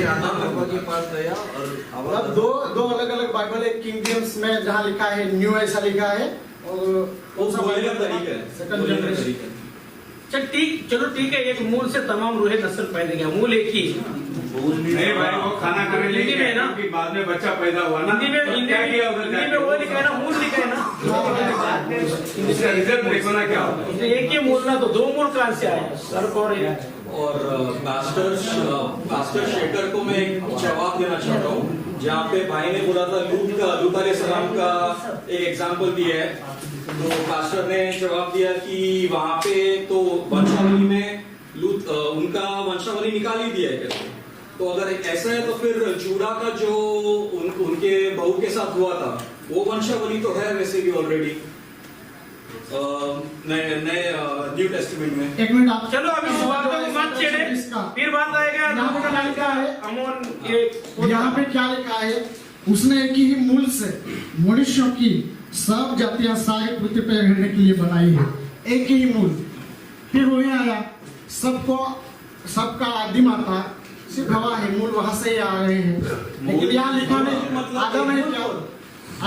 आदम हवा के पास गया और अब दो अलग अलग बाइबल है। किंग जेम्स में जहाँ लिखा है न्यू ऐसा लिखा है, और कौन सा बोलने का तरीका है, सेकंड बोलने का जनरेशन। तरीका है। चलो ठीक है, एक मूल से तमाम रूहे नस्ल पैदा किया, मूल एक ही। नहीं भाई, वो खाना खाने हिंदी में ना, बाद में बच्चा पैदा हुआ ना, हिंदी में वो लिखा है ना, मूल ठीक है ना? इसका रिजल्ट देखो ना क्या होता है। तो एक ही मूल ना तो दो मूल कहां से आया? सर्प और पास्टर शेखर को मैं एक जवाब देना चाहता हूँ, जहाँ पे भाई ने बोला था लूत अलैहिस्सलाम का एक एग्जाम्पल दिया है, तो पास्टर ने जवाब दिया कि वहां पे तो वंशावली में लूत उनका वंशावली निकाल ही दिया है कैसे। तो अगर ऐसा है तो फिर जूड़ा का जो उनके बहू के साथ हुआ था वो वंशावली तो है वैसे भी ऑलरेडी नए न्यू टेस्टामेंट में। एक मिनट आप चलो अभी इस बात को मत छेड़े, फिर बात आएगा यहाँ पे लिखा है, अमोन ये यहाँ पे क्या लिखा है? उसने एक ही मूल से मनुष्यों की सब जातियां सारी पृथ्वी पर रहने के लिए बनाई है, एक ही मूल। फिर वही आया, सबका आदि माता सिर्फ हवा है, मूल वहां से ही आ रहे हैं। लेकिन यहाँ लिखा नहीं आदम है क्या?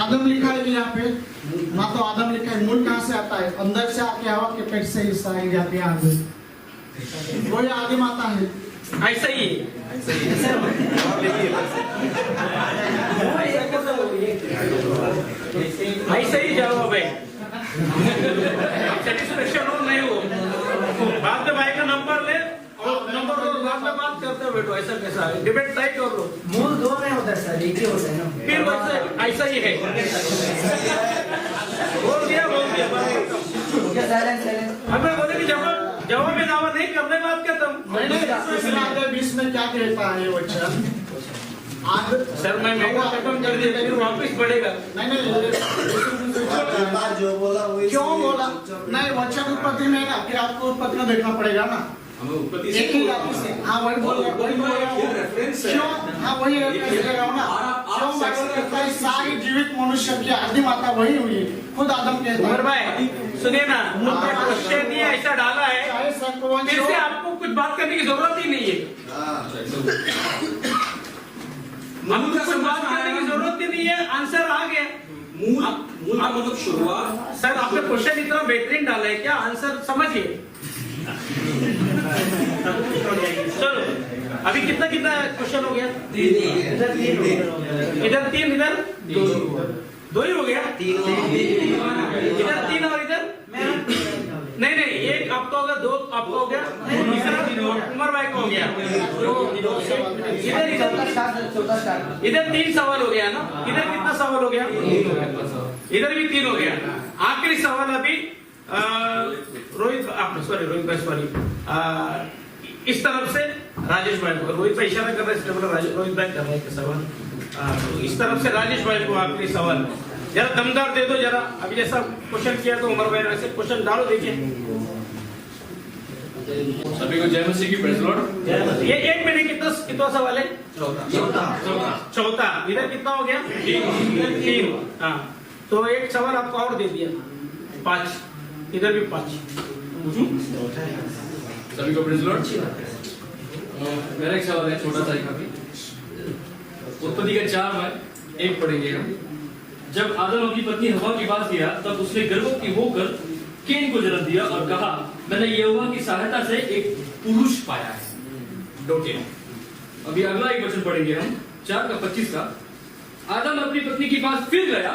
आदम लिखा है कि यहाँ पे ना तो आदम लिखा है, मूल कहाँ से आता है? अंदर से आके हवा के पेट से ही सारी जातियां आ गई, वही आदि माता है। ऐसा ही ऐसा ही जवाब है। सेटिस्फेक्शन हो नहीं हो, बाद में भाई का नंबर ले और नंबर दो, बाद में बात करते हो बेटो। ऐसा कैसा है? डिबेट तय कर लो। मूल दो नहीं होता है सर, एक ही होता है ना। फिर वैसे ऐसा ही है। बोल दिया हमें बोले कि जवाब में दावा नहीं करने बात करता बीच में क्या कहता है वचन? आज सर मैं महंगा खत्म कर दिया लेकिन वापिस बढ़ेगा। नहीं जो बोला वही क्यों बोला? नहीं, वचन उत्पत्ति में ना, फिर आपको उत्पत्ति में देखना पड़ेगा ना। हमें उत्पत्ति एक ही जाति से, हाँ वही बोल रहा हूँ। रेफरेंस है। क्यों? हाँ वही रेफरेंस दे रहा हूँ ना। क्यों बाइबल कहता है सारी जीवित मनुष्य की आदि माता वही हुई है, खुद आदम कहता उमर है। भाई सुनिए ना, क्वेश्चन नहीं ऐसा डाला है, चाहे संकवन फिर से आपको कुछ बात करने की जरूरत ही नहीं है। हमको कुछ बात करने की जरूरत ही नहीं है, आंसर आ गया। मूल का मतलब शुरुआत। सर आपने क्वेश्चन इतना बेहतरीन डाला है, क्या आंसर समझिए। चलो अभी कितना क्वेश्चन हो गया? इधर तीन, इधर दो ही हो गया। इधर तीन और इधर नहीं, एक आपका हो गया, दो आपका हो गया, तीसरा उमर भाई का हो गया। इधर तीन सवाल हो गया ना। इधर कितना सवाल हो गया? इधर भी तीन हो गया। आखिरी सवाल अभी रोहित भाई इस तरफ से राजेश भाई को, रोहित भाई इशारा कर रहे हैं, रोहित भाई कर रहे हैं सवाल। तो इस तरफ से राजेश भाई को आखिरी सवाल, जरा दमदार दे दो जरा। अभी जैसा क्वेश्चन किया तो उमर भाई वैसे क्वेश्चन डालो, देखिए। सभी को जय मसीह की प्रेज लॉर्ड। ये एक मिनट कितना सवाल है? चौथा। इधर कितना हो गया? तीन। हाँ तो एक सवाल आपको और दे दिया, 5। इधर भी 5। सभी को प्रेज लॉर्ड। मेरा एक सवाल है, छोटा सा ही काफी। उत्पत्ति के 4 में 1 पढ़ेंगे हम। जब आदम अपनी पत्नी हवा के पास गया तब उसने गर्भवती होकर केन को जन्म दिया और कहा मैंने यहोवा की सहायता से एक पुरुष पाया है। डोटे। अभी अगला एक वचन पढ़ेंगे हम 4 का 25 का। आदम अपनी पत्नी के पास फिर गया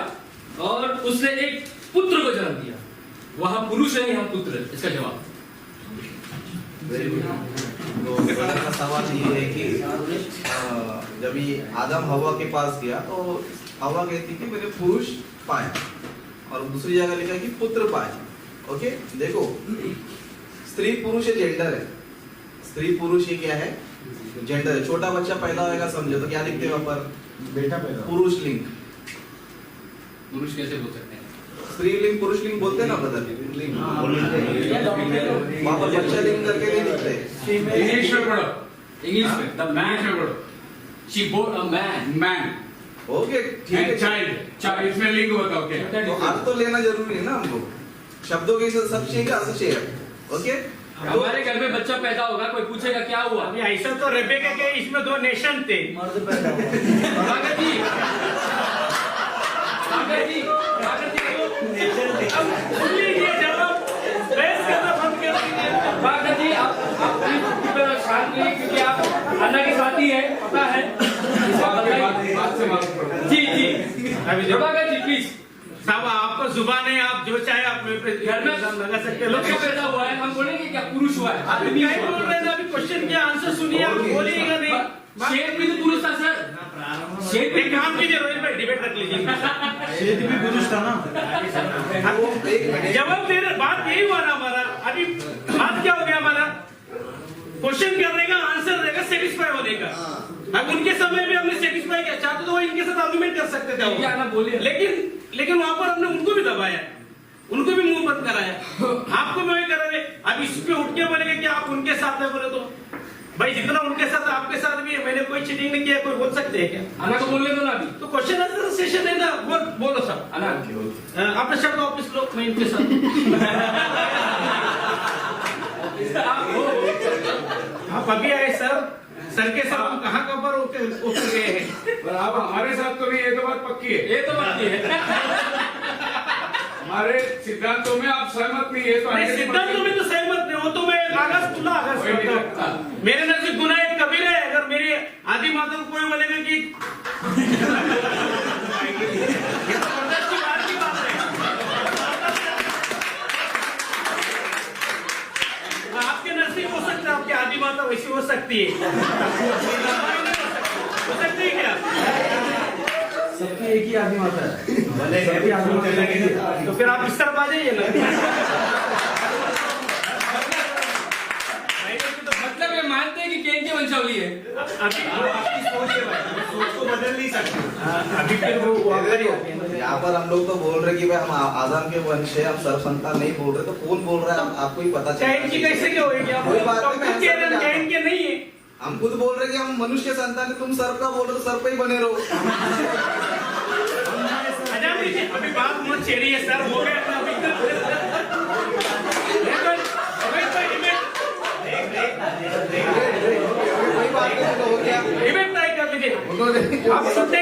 और उसने एक पुत्र को जन्म दिया। वहां पुरुष है, यहाँ पुत्र। इसका जवाब वेरी गुड। तो मेरा का सवाल ये है कि जब ये आदम हवा के पास गया तो हवा कहती कि मैंने पुरुष पाया, और दूसरी जगह लिखा कि पुत्र पाया। ओके देखो, स्त्री पुरुष जेंडर है। स्त्री पुरुष ये क्या है? जेंडर है। छोटा बच्चा पैदा होगा समझो तो क्या लिखते हैं वहां पर? बेटा पैदा। पुरुष लिंग। पुरुष कैसे बोल सकते हैं? स्त्रीलिंग पुरुष लिंग बोलते हैं ना ब्रदर? वहां पर बच्चा लिंग करके नहीं लिखते। इंग्लिश में पढ़ो, इंग्लिश में द मैन में पढ़ो। She bore a man. Okay ठीक है। चाइल्ड इसमें लिंग होता ओके। तो अर्थ तो लेना जरूरी है ना हमको, शब्दों के सब चाहिए अर्थ चाहिए। ओके हमारे घर में बच्चा पैदा होगा, कोई पूछेगा क्या हुआ? अभी ऐसा तो रेबेका के इसमें 2 नेशन थे। सागर जी अब सुन लीजिए जवाब, बहस करना बंद कर दीजिए। सागर जी आप शांत रहिए क्योंकि आप अन्ना के साथी है, पता है। जी अभी प्रभाकर जी प्लीज। साहब आपका जुबान है, आप जो चाहे आप मेरे पे घर में इल्जाम लगा सकते हैं। लड़का पैदा हुआ है, हम बोलेंगे क्या पुरुष हुआ है? आप क्या बोल रहे हैं? अभी क्वेश्चन के आंसर सुनिए, आप बोलिएगा नहीं। शेर भी तो पुरुष था सर। शेर भी एक काम कीजिए रोहित भाई, डिबेट रख लीजिए। शेर भी पुरुष था ना। जवाब दे रहे, बात यही हुआ ना हमारा। अभी बात क्या हो गया हमारा? क्वेश्चन करने का, आंसर देगा, सेटिस्फाई होने का। अब उनके समय में हमने सेटिस्फाई किया, चाहते तो वो इनके साथ आर्गुमेंट कर सकते थे, क्या ना बोलिए। लेकिन वहां पर हमने उनको भी दबाया, उनको भी मुंह बंद कराया, आपको भी वही करा रहे। अब इस पे उठ के बोलेंगे कि आप उनके साथ है, बोले तो भाई जितना उनके साथ आपके साथ भी है, मैंने कोई चीटिंग नहीं किया, कोई बोल सकते हैं क्या? अना को बोलने दो ना अभी। तो क्वेश्चन आंसर सेशन है ना, बोलो सब। अना आपने शब्द ऑफिस लो, मैं इनके साथ। आप अभी आए सर के साथ हम कहाँ पर उतर गए हैं? पर आप हमारे साथ तो नहीं, ये तो बात पक्की है। ये तो बात है। हमारे सिद्धांतों में आप सहमत नहीं है तो सिद्धांतों में तो सहमत नहीं हो, तो मैं आगाज खुला आगाज करता हूं। मेरे नजदीक गुनाह एक कबीरा है। अगर मेरी आदि माता को कोई बोलेगा कि आपके नजदीक हो सकता है, आपकी आदि माता वैसी हो सकती है, हो सकती है क्या? सबकी एक ही आदमी आता है। सबकी आदि माता है। तो फिर आप इस तरफ आ जाइए ना। मतलब ये मानते हैं कि केन की वंशावली है। अभी आपकी सोच है भाई, सोच को बदल नहीं सकते। अभी फिर वो अंदर ही आते हैं। यहाँ पर हम लोग तो बोल रहे कि भाई हम आजम के वंश है, हम सर्व संतान नहीं बोल रहे, तो कौन बोल रहा है आपको ही पता कैन की कैसे क्या होगी? आप कोई बात नहीं, डॉक्टर कह रहे हैं कैन के नहीं है। हम खुद बोल रहे कि हम मनुष्य संतान है, तुम सर्व का बोल रहे हो, सर्व पे ही बने रहो। आजाद दीजिए, अभी बात मत छेड़िए सर, हो गया था अभी। कोई बात नहीं, तो हो गया। डिबेट ट्राई कर लीजिए। आप सुनते